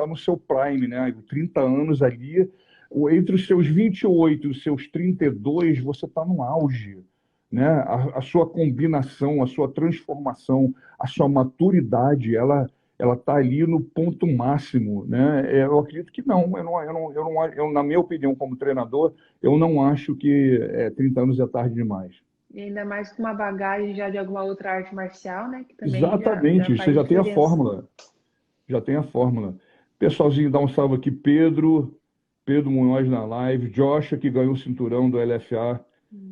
no seu prime, né? 30 anos ali, entre os seus 28 e os seus 32, você está no auge, né? A sua combinação, a sua transformação, a sua maturidade, ela está ali no ponto máximo, né? Eu acredito que não, na minha opinião, como treinador, eu não acho que 30 anos é tarde demais. E ainda mais com uma bagagem já de alguma outra arte marcial, né? Que também já Exatamente, você faz já tem a diferença. fórmula. Já tem a fórmula. Pessoalzinho, dá um salve aqui. Pedro Munhoz na live. Joshua, que ganhou o cinturão do LFA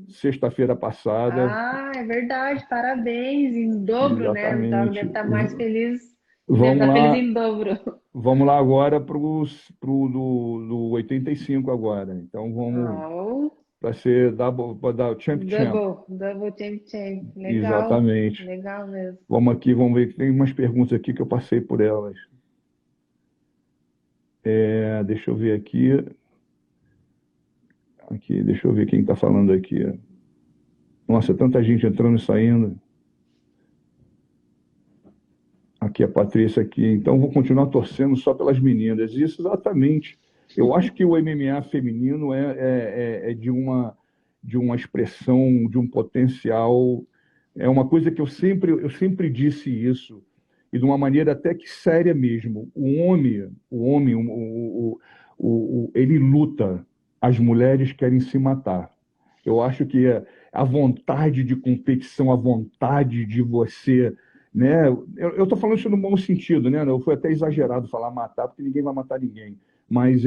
sexta-feira passada. Ah, é verdade, parabéns, em dobro, né? Então Exatamente. deve estar mais feliz, deve Vamos estar feliz lá, em dobro. vamos lá agora pro do 85 agora. Então vamos Oh, para ser para dar o champ champ. double champ. Legal, Exatamente. legal mesmo. Vamos aqui, vamos ver. Tem umas perguntas aqui que eu passei por elas. Deixa eu ver aqui. Aqui, deixa eu ver quem está falando aqui. Nossa, tanta gente entrando e saindo. Aqui a Patrícia aqui. Então vou continuar torcendo só pelas meninas. Isso exatamente. Eu acho que o MMA feminino é de uma expressão, de um potencial. É uma coisa que eu sempre disse isso e de uma maneira até que séria mesmo. O homem, ele luta. As mulheres querem se matar. Eu acho que a vontade de competição, a vontade de você, né? Eu estou falando isso no bom sentido, né? Foi até exagerado falar matar, porque ninguém vai matar ninguém. Mas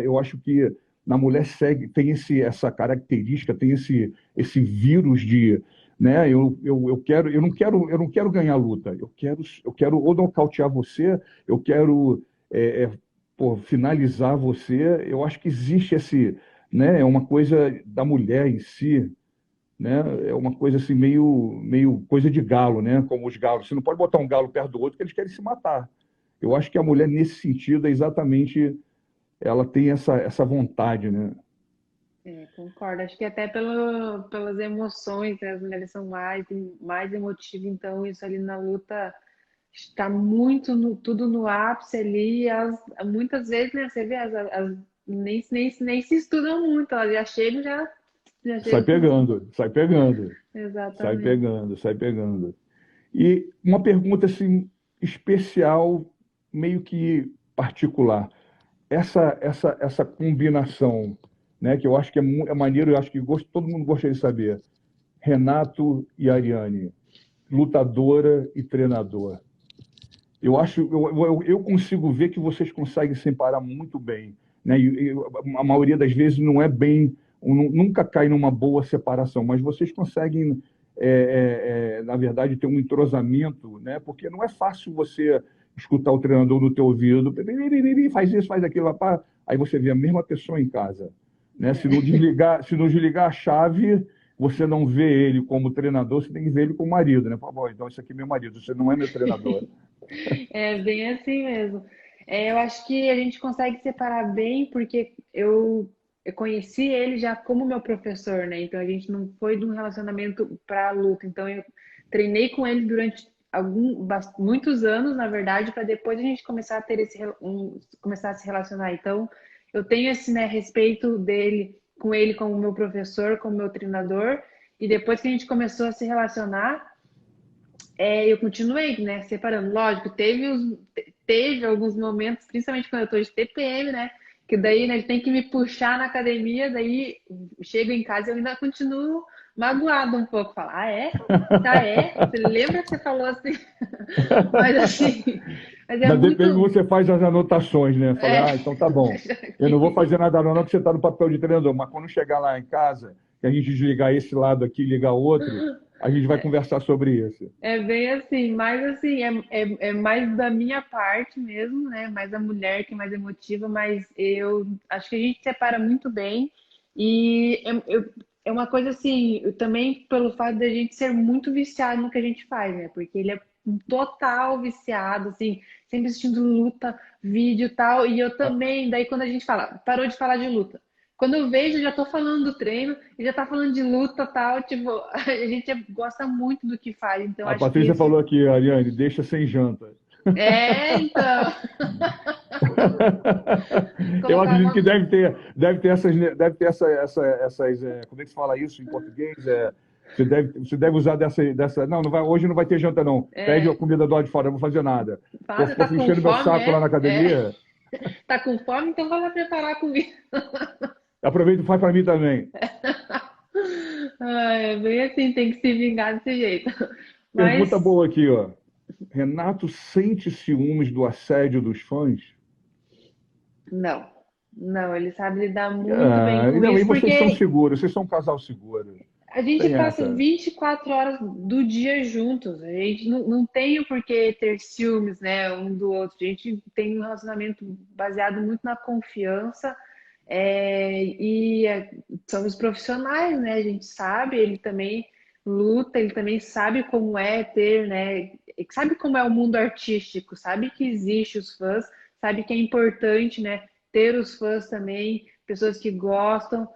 eu acho que na mulher tem essa característica, tem esse vírus de, né? Eu não quero ganhar a luta. Eu quero ou nocautear você, eu quero pô, finalizar você. Eu acho que existe né? É uma coisa da mulher em si, né? É uma coisa assim meio coisa de galo, né? Como os galos. Você não pode botar um galo perto do outro, porque eles querem se matar. Eu acho que a mulher nesse sentido é exatamente, ela tem essa vontade, né? Concordo. Acho que até pelas emoções, né? As mulheres são mais emotivas, então isso ali na luta está muito tudo no ápice ali. Muitas vezes, né, você vê, nem se estudam muito, elas já Sai chegam com. pegando, sai pegando, sai Exatamente. pegando, sai pegando. E uma pergunta assim especial, meio que particular. Essa combinação, né, que eu acho que é maneiro, eu acho que todo mundo gostaria de saber. Renato e Ariane, lutadora e treinador. Eu consigo ver que vocês conseguem separar muito bem, né? E a maioria das vezes não é bem, nunca cai numa boa separação, mas vocês conseguem, na verdade, ter um entrosamento, né? Porque não é fácil você escutar o treinador no teu ouvido, faz isso, faz aquilo, aí você vê a mesma pessoa em casa, né? Se não desligar a chave, você não vê ele como treinador, você tem que ver ele como marido, né? Fala, bom, então esse aqui é meu marido, você não é meu treinador. É bem assim mesmo. Eu acho que a gente consegue separar bem, porque eu conheci ele já como meu professor, né? Então a gente não foi de um relacionamento para luta. Então eu treinei com ele durante muitos anos, na verdade, para depois a gente começar a ter começar a se relacionar. Então eu tenho esse, né, respeito dele com ele como meu professor, como meu treinador. E depois que a gente começou a se relacionar, eu continuei, né, separando. Lógico, teve alguns momentos, principalmente quando eu tô de TPM, né, que daí, né, ele tem que me puxar na academia, daí chego em casa e eu ainda continuo magoada um pouco. Falar, ah, é? Tá, é? Você lembra que você falou assim? Mas assim, mas é Na DPM muito... você faz as anotações, né? É, Fala, ah, então tá bom. Eu não vou fazer nada não, porque você está no papel de treinador. Mas quando chegar lá em casa, que a gente desligar esse lado aqui e ligar outro, a gente vai conversar sobre isso. é bem assim, mas assim, é mais da minha parte mesmo, né? Mais a mulher que é mais emotiva, mas eu acho que a gente separa muito bem. E é uma coisa assim, também pelo fato da gente ser muito viciado no que a gente faz, né? Porque ele é um total viciado, assim, sempre assistindo luta, vídeo e tal. E eu também, daí quando a gente parou de falar de luta. Quando eu vejo, já tô falando do treino e já tá falando de luta e tal, tipo, a gente gosta muito do que faz, então A acho que Patrícia isso falou aqui, Ariane, deixa sem janta. então, Eu colocar acredito uma. que deve ter essas, como é que se fala isso em português? Você deve usar dessa. Não, hoje não vai ter janta, não. Pede a É, comida do lado de fora, eu não vou fazer nada. Tô, fala, tô tá com enchendo meu fome, saco lá na academia. tá com fome, então vai lá preparar a comida. Aproveita e faz para mim também. É bem assim, tem que se vingar desse jeito. Pergunta Mas boa aqui, ó. Renato sente ciúmes do assédio dos fãs? não, não, ele sabe lidar muito bem Ah, com não, e isso, vocês são porque seguros, vocês são um casal seguro. a gente Tem passa essa. 24 horas do dia juntos. A gente não tem o porquê ter ciúmes, né, um do outro. A gente tem um relacionamento baseado muito na confiança. Somos profissionais, né? A gente sabe, ele também luta, ele também sabe como é ter, né? Sabe como é o mundo artístico, sabe que existe os fãs, sabe que é importante, né? Ter os fãs também, pessoas que gostam,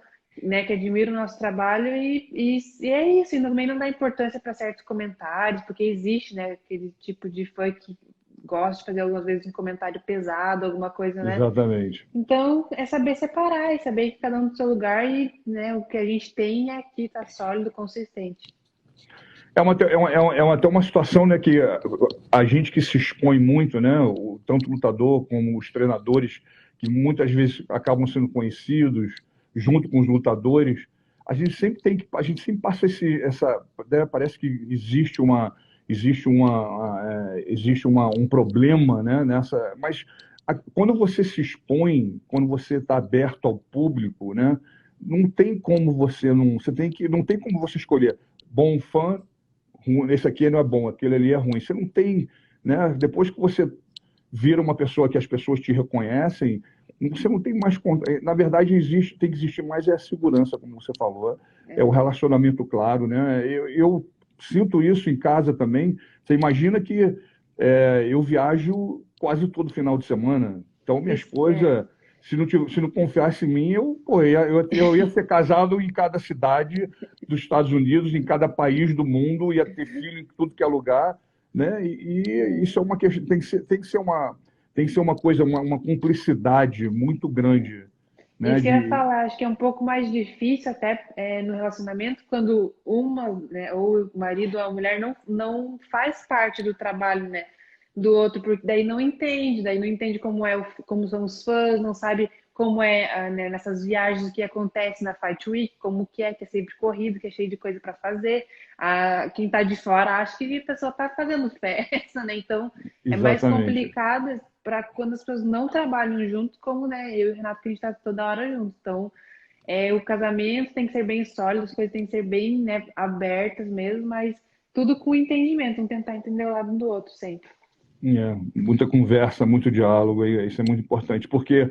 né? Que admiram o nosso trabalho e é isso. E também não dá importância para certos comentários, porque existe, né? Aquele tipo de fã que gosta de fazer algumas vezes um comentário pesado, alguma coisa, né? Exatamente. Então, é saber separar, é saber que cada um no seu lugar e, né, o que a gente tem aqui tá sólido, consistente. Até uma situação, né, que a gente que se expõe muito, né, tanto o lutador como os treinadores, que muitas vezes acabam sendo conhecidos junto com os lutadores, a gente sempre passa né, parece que existe um problema, né, nessa, mas quando você se expõe, quando você está aberto ao público, né, não tem como não tem como você escolher bom fã, esse aqui não é bom, aquele ali é ruim. Você não tem, né? Depois que você vira uma pessoa que as pessoas te reconhecem, você não tem mais. Na verdade, tem que existir mais a segurança, como você falou, é o relacionamento claro, né? Eu sinto isso em casa também. Você imagina que eu viajo quase todo final de semana. Então, minha É, esposa, se não confiasse em mim, eu ia ser casado em cada cidade dos Estados Unidos, em cada país do mundo, ia ter filho em tudo que é lugar, né? E isso é uma questão, tem que ser uma coisa, uma cumplicidade muito grande, né? isso que eu ia falar, acho que é um pouco mais difícil até no relacionamento quando uma, né, ou o marido ou a mulher não faz parte do trabalho, né, do outro, porque daí não entende como como são os fãs, não sabe como é, né, nessas viagens que acontece na Fight Week, como que é sempre corrido, que é cheio de coisa para fazer. Quem está de fora acha que a pessoa está fazendo festa, né? Então é mais Exatamente. complicado para quando as pessoas não trabalham junto, como, né, eu e o Renato, que a gente está toda hora junto. Então, o casamento tem que ser bem sólido, as coisas têm que ser bem, né, abertas mesmo, mas tudo com entendimento, um tentar entender o lado do outro sempre. Muita conversa, muito diálogo, e isso é muito importante, porque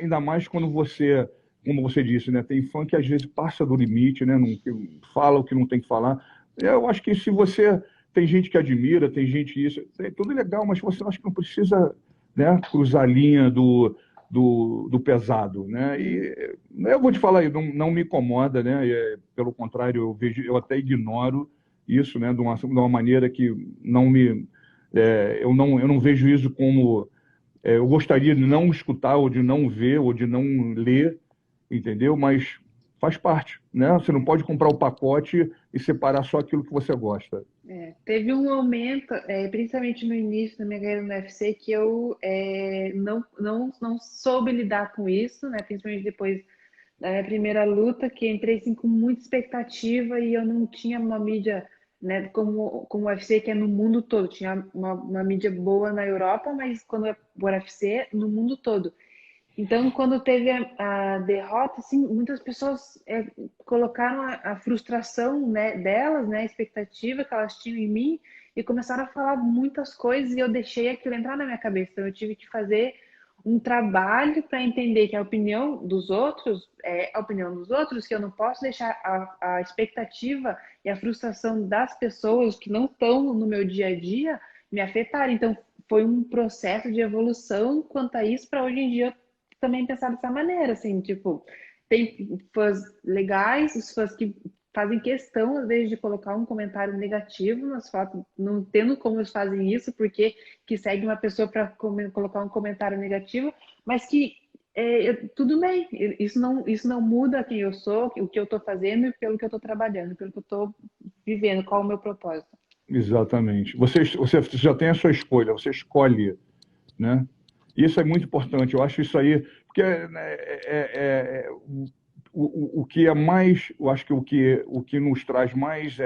ainda mais quando você como você disse, né? Tem fã que às vezes passa do limite, né? Não, que fala o que não tem que falar. Eu acho que se você tem gente que admira, tem gente isso, é tudo legal, mas você acha que não precisa, né, cruzar a linha do pesado, né? E eu vou te falar, não me incomoda, né? Pelo contrário, eu vejo, eu até ignoro isso, né? De uma maneira que não me, eu não vejo isso como eu gostaria de não escutar, ou de não ver, ou de não ler, entendeu? Mas faz parte, né? Você não pode comprar o pacote e separar só aquilo que você gosta. Teve um momento, principalmente no início da minha carreira no UFC, que eu não soube lidar com isso, né? Principalmente depois da minha primeira luta, que entrei assim, com muita expectativa e eu não tinha uma mídia, né, como o UFC, que é no mundo todo. Tinha uma mídia boa na Europa, mas quando é o UFC, no mundo todo. Então, quando teve a derrota, assim, muitas pessoas colocaram a frustração, né, delas, né, a expectativa que elas tinham em mim e começaram a falar muitas coisas e eu deixei aquilo entrar na minha cabeça. Então, eu tive que fazer um trabalho para entender que a opinião dos outros é a opinião dos outros, que eu não posso deixar a expectativa e a frustração das pessoas que não estão no meu dia a dia me afetar. Então, foi um processo de evolução quanto a isso para hoje em dia também pensar dessa maneira, assim, tipo, tem fãs legais, os fãs que fazem questão, às vezes, de colocar um comentário negativo nas fotos, não entendo como eles fazem isso, porque que segue uma pessoa para colocar um comentário negativo, mas que tudo bem, isso não muda quem eu sou, o que eu estou fazendo e pelo que eu estou trabalhando, pelo que eu estou vivendo, qual é o meu propósito. Exatamente. Você já tem a sua escolha, você escolhe, né? Isso é muito importante. Eu acho isso aí, porque né, o que é mais, eu acho que o que nos traz mais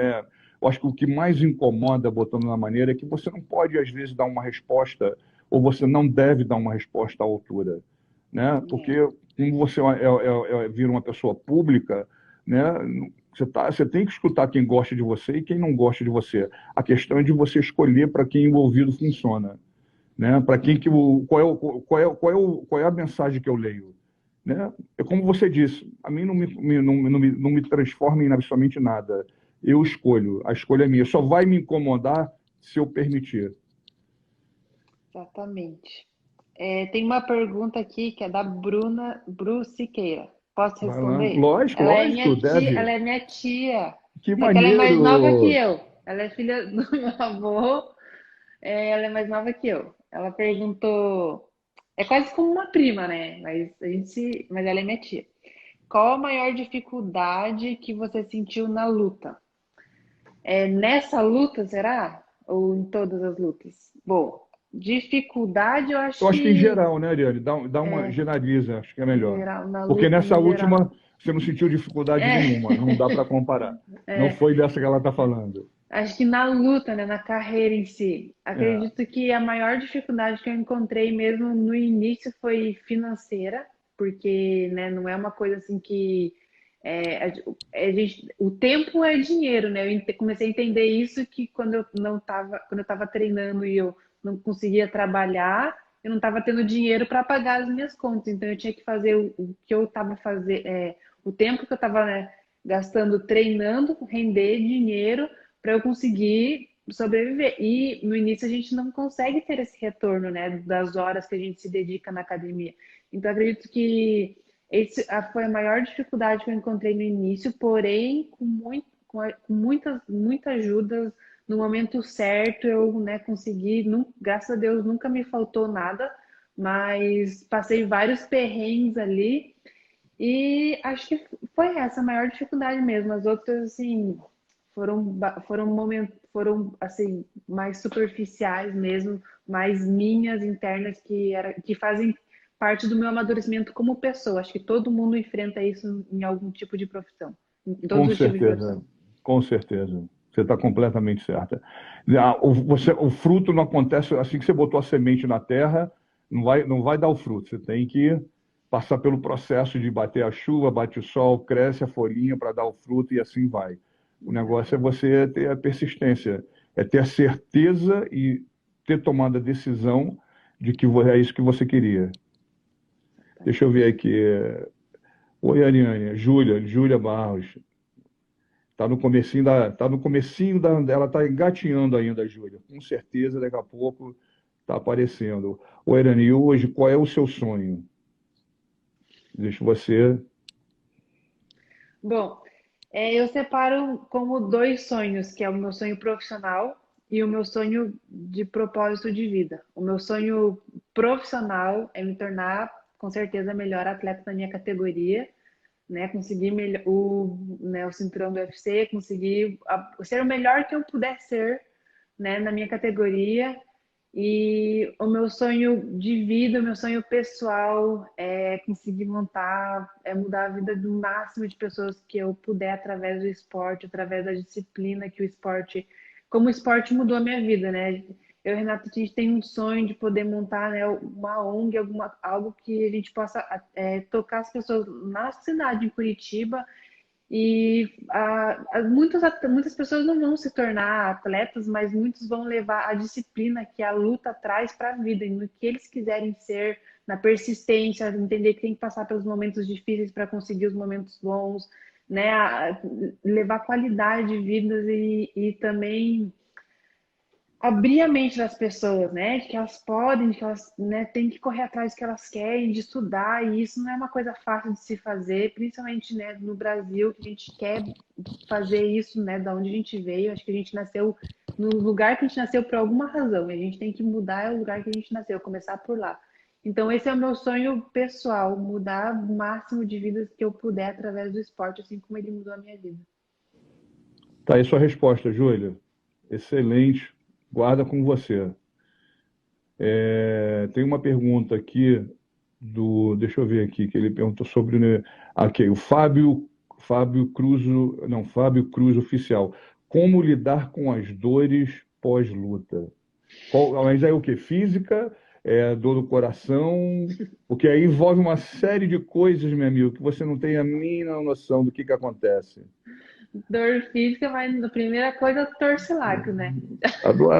eu acho que o que mais incomoda, botando na maneira, é que você não pode, às vezes, dar uma resposta, ou você não deve dar uma resposta à altura, né? Porque É, como você vira uma pessoa pública, né? Você tem que escutar quem gosta de você e quem não gosta de você. A questão é de você escolher para quem o ouvido funciona, né? Para quem que qual é a mensagem que eu leio, né? É como você disse, a mim não me transforma em absolutamente nada. Eu escolho, a escolha é minha. Só vai me incomodar se eu permitir. exatamente. Tem uma pergunta aqui que é da Bruna Bru Siqueira. Posso Vai lá, responder? lógico, lógico, deve. Ela é minha tia. Que É que ela é mais nova que maneiro! eu. Ela é filha do meu avô, ela é mais nova que eu. Ela perguntou, é quase como uma prima, né? Mas ela é minha tia. Qual a maior dificuldade que você sentiu na luta? Nessa luta, será? Ou em todas as lutas? Bom, dificuldade eu Eu acho acho que em que geral, né, Ariane? Dá uma generaliza, acho que é em melhor. geral, na Porque luta nessa no geral. última você não sentiu dificuldade É, nenhuma, não dá para comparar. Não foi dessa que ela está falando. acho que na luta, né, na carreira em si, É, acredito que a maior dificuldade que eu encontrei mesmo no início foi financeira, porque, né, não é uma coisa assim que o tempo é dinheiro, né? Comecei a entender isso que quando eu estava treinando e eu não conseguia trabalhar, eu não estava tendo dinheiro para pagar as minhas contas, então eu tinha que fazer o que eu estava fazendo, o tempo que eu estava, né, gastando treinando, render dinheiro para eu conseguir sobreviver. E no início a gente não consegue ter esse retorno, né, das horas que a gente se dedica na academia. Então acredito que esse foi a maior dificuldade que eu encontrei no início, porém com muita ajuda no momento certo eu, né, consegui, graças a Deus nunca me faltou nada, mas passei vários perrengues ali e acho que foi essa a maior dificuldade mesmo. As outras, assim, foram momentos, foram assim, mais superficiais mesmo, mais minhas internas que fazem parte do meu amadurecimento como pessoa. Acho que todo mundo enfrenta isso em algum tipo de profissão, em com todos os tipos de certeza, profissão. com certeza. Você está completamente certa. O fruto não acontece assim que você botou a semente na terra, não vai dar o fruto. Você tem que passar pelo processo de bater a chuva, bate o sol, cresce a folhinha para dar o fruto e assim vai. O negócio é você ter a persistência, é ter a certeza e ter tomado a decisão de que é isso que você queria. Deixa eu ver aqui. Oi, Ariane. Júlia Barros. Ela tá engatinhando ainda, Júlia. Com certeza, daqui a pouco tá aparecendo. Oi, Ariane, e hoje, qual é o seu sonho? Deixa você. Bom, eu separo como dois sonhos, que é o meu sonho profissional e o meu sonho de propósito de vida. O meu sonho profissional é me tornar, com certeza, a melhor atleta da minha categoria, né? Conseguir o cinturão do UFC, conseguir ser o melhor que eu puder ser, né, na minha categoria. E o meu sonho de vida, o meu sonho pessoal é conseguir montar, é mudar a vida do máximo de pessoas que eu puder através do esporte, através da disciplina que o esporte, como o esporte mudou a minha vida, né? Eu e o Renato, a gente tem um sonho de poder montar, né, uma ONG, algo que a gente possa tocar as pessoas na cidade, em Curitiba, e muitas pessoas não vão se tornar atletas, mas muitos vão levar a disciplina que a luta traz para a vida, e no que eles quiserem ser, na persistência, entender que tem que passar pelos momentos difíceis para conseguir os momentos bons, né? Levar qualidade de vida e também abrir a mente das pessoas, né? De que elas podem, de que elas, né, têm que correr atrás do que elas querem, de estudar, e isso não é uma coisa fácil de se fazer, principalmente, né, no Brasil, que a gente quer fazer isso, né, da onde a gente veio. Acho que a gente nasceu no lugar que a gente nasceu por alguma razão, e a gente tem que mudar o lugar que a gente nasceu, começar por lá. Então, esse é o meu sonho pessoal, mudar o máximo de vidas que eu puder através do esporte, assim como ele mudou a minha vida. Tá aí sua resposta, Júlia. Excelente. Guarda com você. Tem uma pergunta aqui deixa eu ver aqui, que ele perguntou sobre, né, aqui, o Fábio Cruz, não, Fábio Cruz oficial. Como lidar com as dores pós-luta? Mas aí o que? Física, dor do coração, porque aí envolve uma série de coisas, meu amigo, que você não tem a mínima noção do que acontece. Dor física, mas a primeira coisa é o torcilago, né? A dor,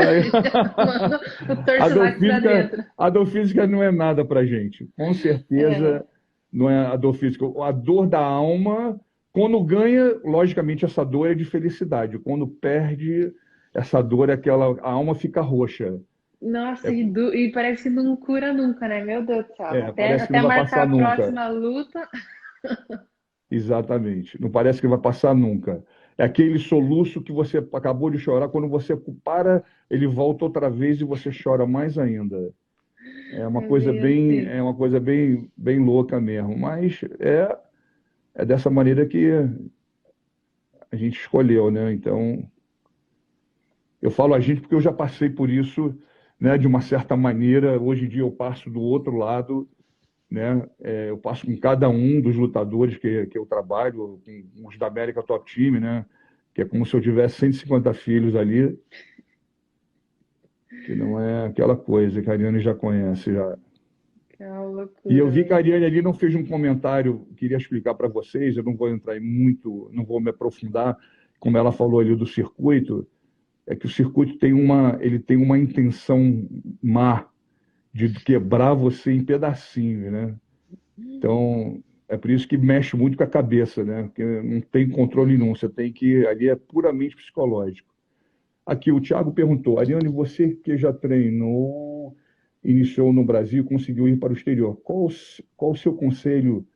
Manda o a dor torcilago pra física, dentro. a dor física não é nada pra gente. Com É, certeza não é a dor física. A dor da alma, quando ganha, logicamente essa dor é de felicidade. Quando perde, essa dor é aquela, a alma fica roxa. nossa, É, e parece que não cura nunca, né? Meu Deus do céu. parece que não Até vai marcar passar a nunca. próxima luta. Exatamente. Não parece que vai passar nunca. É aquele soluço que você acabou de chorar, quando você para, ele volta outra vez e você chora mais ainda. É bem É assim. uma coisa bem, bem louca mesmo, mas é dessa maneira que a gente escolheu, né? Então, eu falo a gente porque eu já passei por isso, né? De uma certa maneira. Hoje em dia eu passo do outro lado, né? Eu passo com cada um dos lutadores que eu trabalho, com os da América Top Team, né? Que é como se eu tivesse 150 filhos ali, que não é aquela coisa que a Ariane já conhece já. Que é uma E eu loucura vi que a mesmo. Ariane ali não fez um comentário, queria explicar para vocês, eu não vou entrar em muito, não vou me aprofundar, como ela falou ali do circuito, é que o circuito ele tem uma intenção má de quebrar você em pedacinhos, né? Então, é por isso que mexe muito com a cabeça, né? Porque não tem controle nenhum, você tem que, ali é puramente psicológico. Aqui, o Thiago perguntou, Ariane, você que já treinou, iniciou no Brasil, conseguiu ir para o exterior, qual o seu conselho,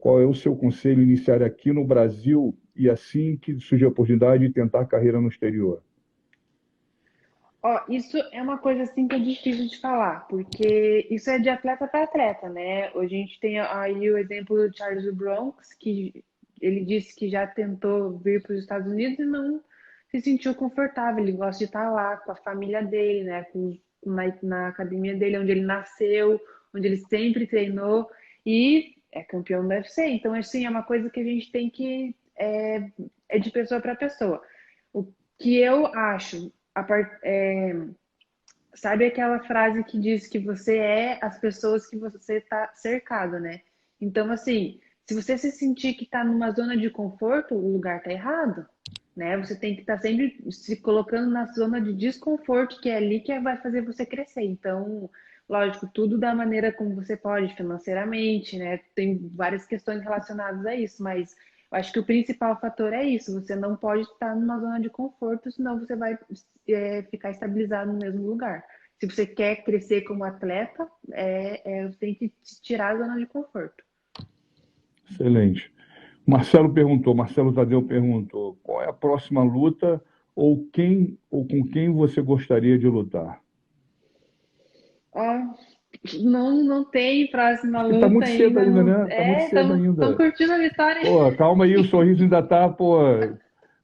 qual é o seu conselho iniciar aqui no Brasil e assim que surgir a oportunidade de tentar carreira no exterior? Ó, isso é uma coisa assim que é difícil de falar, porque isso é de atleta para atleta, né? Hoje a gente tem aí o exemplo do Charles Bronx, que ele disse que já tentou vir para os Estados Unidos e não se sentiu confortável. Ele gosta de estar lá com a família dele, né? Na academia dele, onde ele nasceu, onde ele sempre treinou e é campeão do UFC. Então, assim, é uma coisa que a gente tem que é de pessoa para pessoa. O que eu acho sabe aquela frase que diz que você é as pessoas que você está cercado, né? Então, assim, se você se sentir que está numa zona de conforto, o lugar está errado, né? Você tem que estar sempre se colocando na zona de desconforto, que é ali que vai fazer você crescer. Então, Lógico, tudo da maneira como você pode, financeiramente, né? Tem várias questões relacionadas a isso, mas eu acho que o principal fator é isso. Você não pode estar numa zona de conforto, senão você vai ficar estabilizado no mesmo lugar. Se você quer crescer como atleta, você tem que tirar a zona de conforto. Excelente. Marcelo Tadeu perguntou, qual é a próxima luta ou com quem você gostaria de lutar? Ó, não tem próxima Acho que tá luta muito cedo ainda. ainda, Não, né? Tá muito cedo estão ainda. curtindo a vitória. Pô, calma aí, o sorriso ainda tá, pô,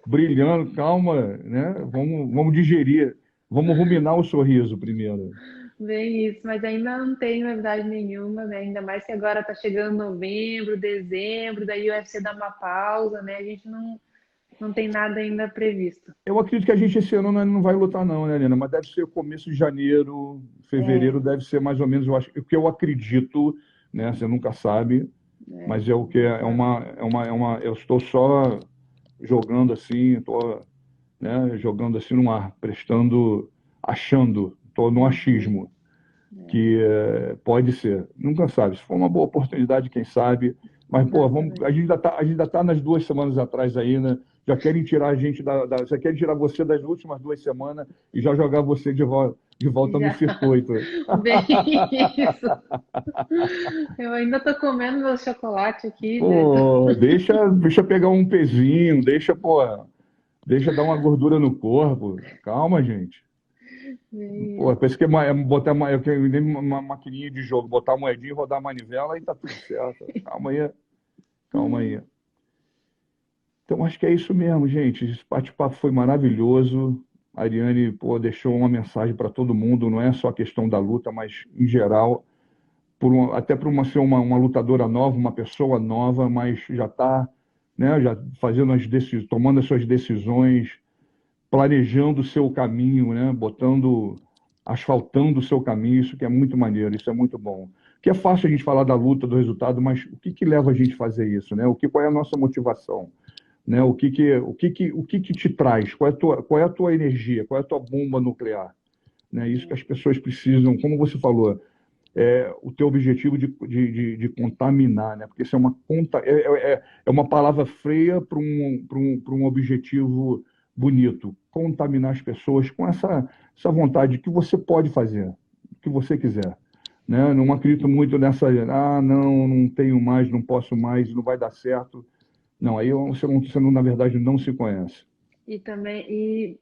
brilhando, calma, né? Vamos digerir. Vamos ruminar o sorriso primeiro. Bem isso, mas ainda não tem novidade nenhuma, né? Ainda mais que agora tá chegando novembro, dezembro, daí o UFC dá uma pausa, né? A gente não tem nada ainda previsto. Eu acredito que a gente esse ano não vai lutar não, né, Helena? Mas deve ser começo de janeiro, fevereiro, É, deve ser mais ou menos, eu acho, o que eu acredito, né? Você nunca sabe, mas é o que eu estou só jogando assim, estou, né, jogando assim no ar, prestando, achando, estou no uhum, achismo, que pode ser, nunca sabe. Se for uma boa oportunidade, quem sabe. Mas, pô, exatamente. a gente ainda tá nas 2 semanas atrás ainda. Já querem tirar a gente já querem tirar você das últimas 2 semanas e já jogar você de volta no Já, circuito. bem isso. Eu ainda tô comendo meu chocolate aqui, né? Pô, deixa pegar um pezinho, pô, deixa dar uma gordura no corpo. Calma, gente. Bem Pô, isso. pensa que botar uma maquininha de jogo, botar a moedinha e rodar a manivela e tá tudo certo. Calma aí, calma aí. Então, acho que é isso mesmo, gente. Esse bate-papo foi maravilhoso. A Ariane, pô, deixou uma mensagem para todo mundo, não é só a questão da luta, mas em geral, até por ser uma lutadora nova, uma pessoa nova, mas já está, né, já fazendo tomando as suas decisões, planejando o seu caminho, né, asfaltando o seu caminho, isso que é muito maneiro, isso é muito bom. Que é fácil a gente falar da luta, do resultado, mas o que que leva a gente a fazer isso, né? Qual é a nossa motivação? Né? O que que te traz? Qual é a tua energia? Qual é a tua bomba nuclear? Né? Isso que as pessoas precisam, como você falou, o teu objetivo de contaminar, né? Porque isso é uma palavra freia para um objetivo bonito. Contaminar as pessoas com essa vontade que você pode fazer, o que você quiser. Né? Não acredito muito nessa, não tenho mais, não posso mais, não vai dar certo. Não, aí você não, na verdade, não se conhece. E também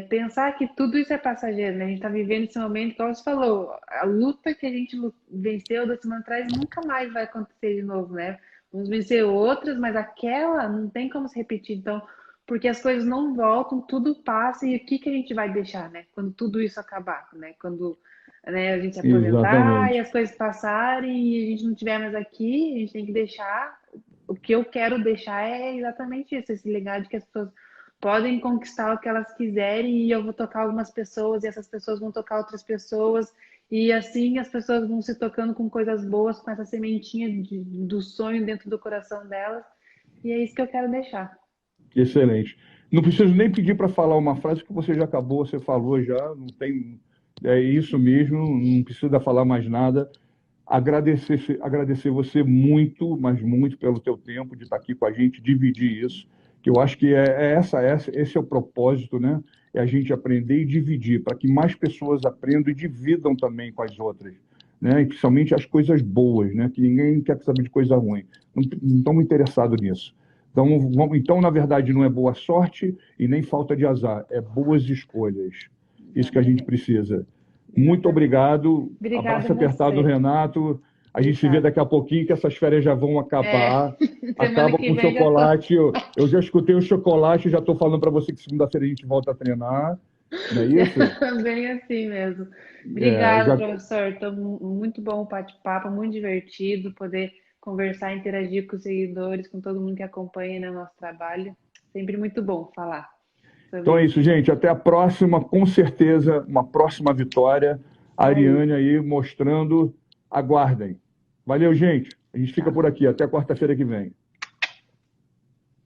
pensar que tudo isso é passageiro, né? A gente está vivendo esse momento, como você falou, a luta que a gente venceu 2 semanas atrás nunca mais vai acontecer de novo, né? Vamos vencer outras, mas aquela não tem como se repetir. Então, porque as coisas não voltam, tudo passa, e o que que a gente vai deixar, né? Quando tudo isso acabar, né? Quando, né, a gente se aposentar e Exatamente. as coisas passarem e a gente não estiver mais aqui, a gente tem que deixar. O que eu quero deixar é exatamente isso, esse legado de que as pessoas podem conquistar o que elas quiserem e eu vou tocar algumas pessoas e essas pessoas vão tocar outras pessoas e assim as pessoas vão se tocando com coisas boas, com essa sementinha do sonho dentro do coração delas e é isso que eu quero deixar. Excelente. Não preciso nem pedir para falar uma frase que você já acabou, você falou já, não tem. É isso mesmo, não precisa falar mais nada. Agradecer você muito, mas muito pelo teu tempo de estar aqui com a gente, dividir isso, que eu acho que esse é o propósito, né? É a gente aprender e dividir, para que mais pessoas aprendam e dividam também com as outras, né? E principalmente as coisas boas, né? Que ninguém quer saber de coisa ruim. Não estamos interessados nisso. Então, na verdade, não é boa sorte e nem falta de azar, é boas escolhas. Isso que a gente Exatamente. precisa. Muito Exatamente. obrigado. Obrigada a Abraço apertado, você. Renato. A gente se vê Fechado. daqui a pouquinho, que essas férias já vão É, acabar. semana Acaba que com vem já tô chocolate. Eu já escutei o chocolate, já estou falando para você que segunda-feira a gente volta a treinar. Não é isso? bem assim mesmo. É, Obrigada, já, professor. Muito bom o bate-papo, muito divertido poder conversar, interagir com os seguidores, com todo mundo que acompanha, né, o nosso trabalho. Sempre muito bom falar então sobre é isso. isso, gente. Até a próxima, com certeza, uma próxima vitória. A É isso. Ariane aí mostrando. Aguardem. Valeu, gente. A gente fica Tchau. por aqui. Até quarta-feira que vem.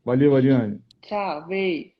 Valeu, Ariane. Tchau, beijo.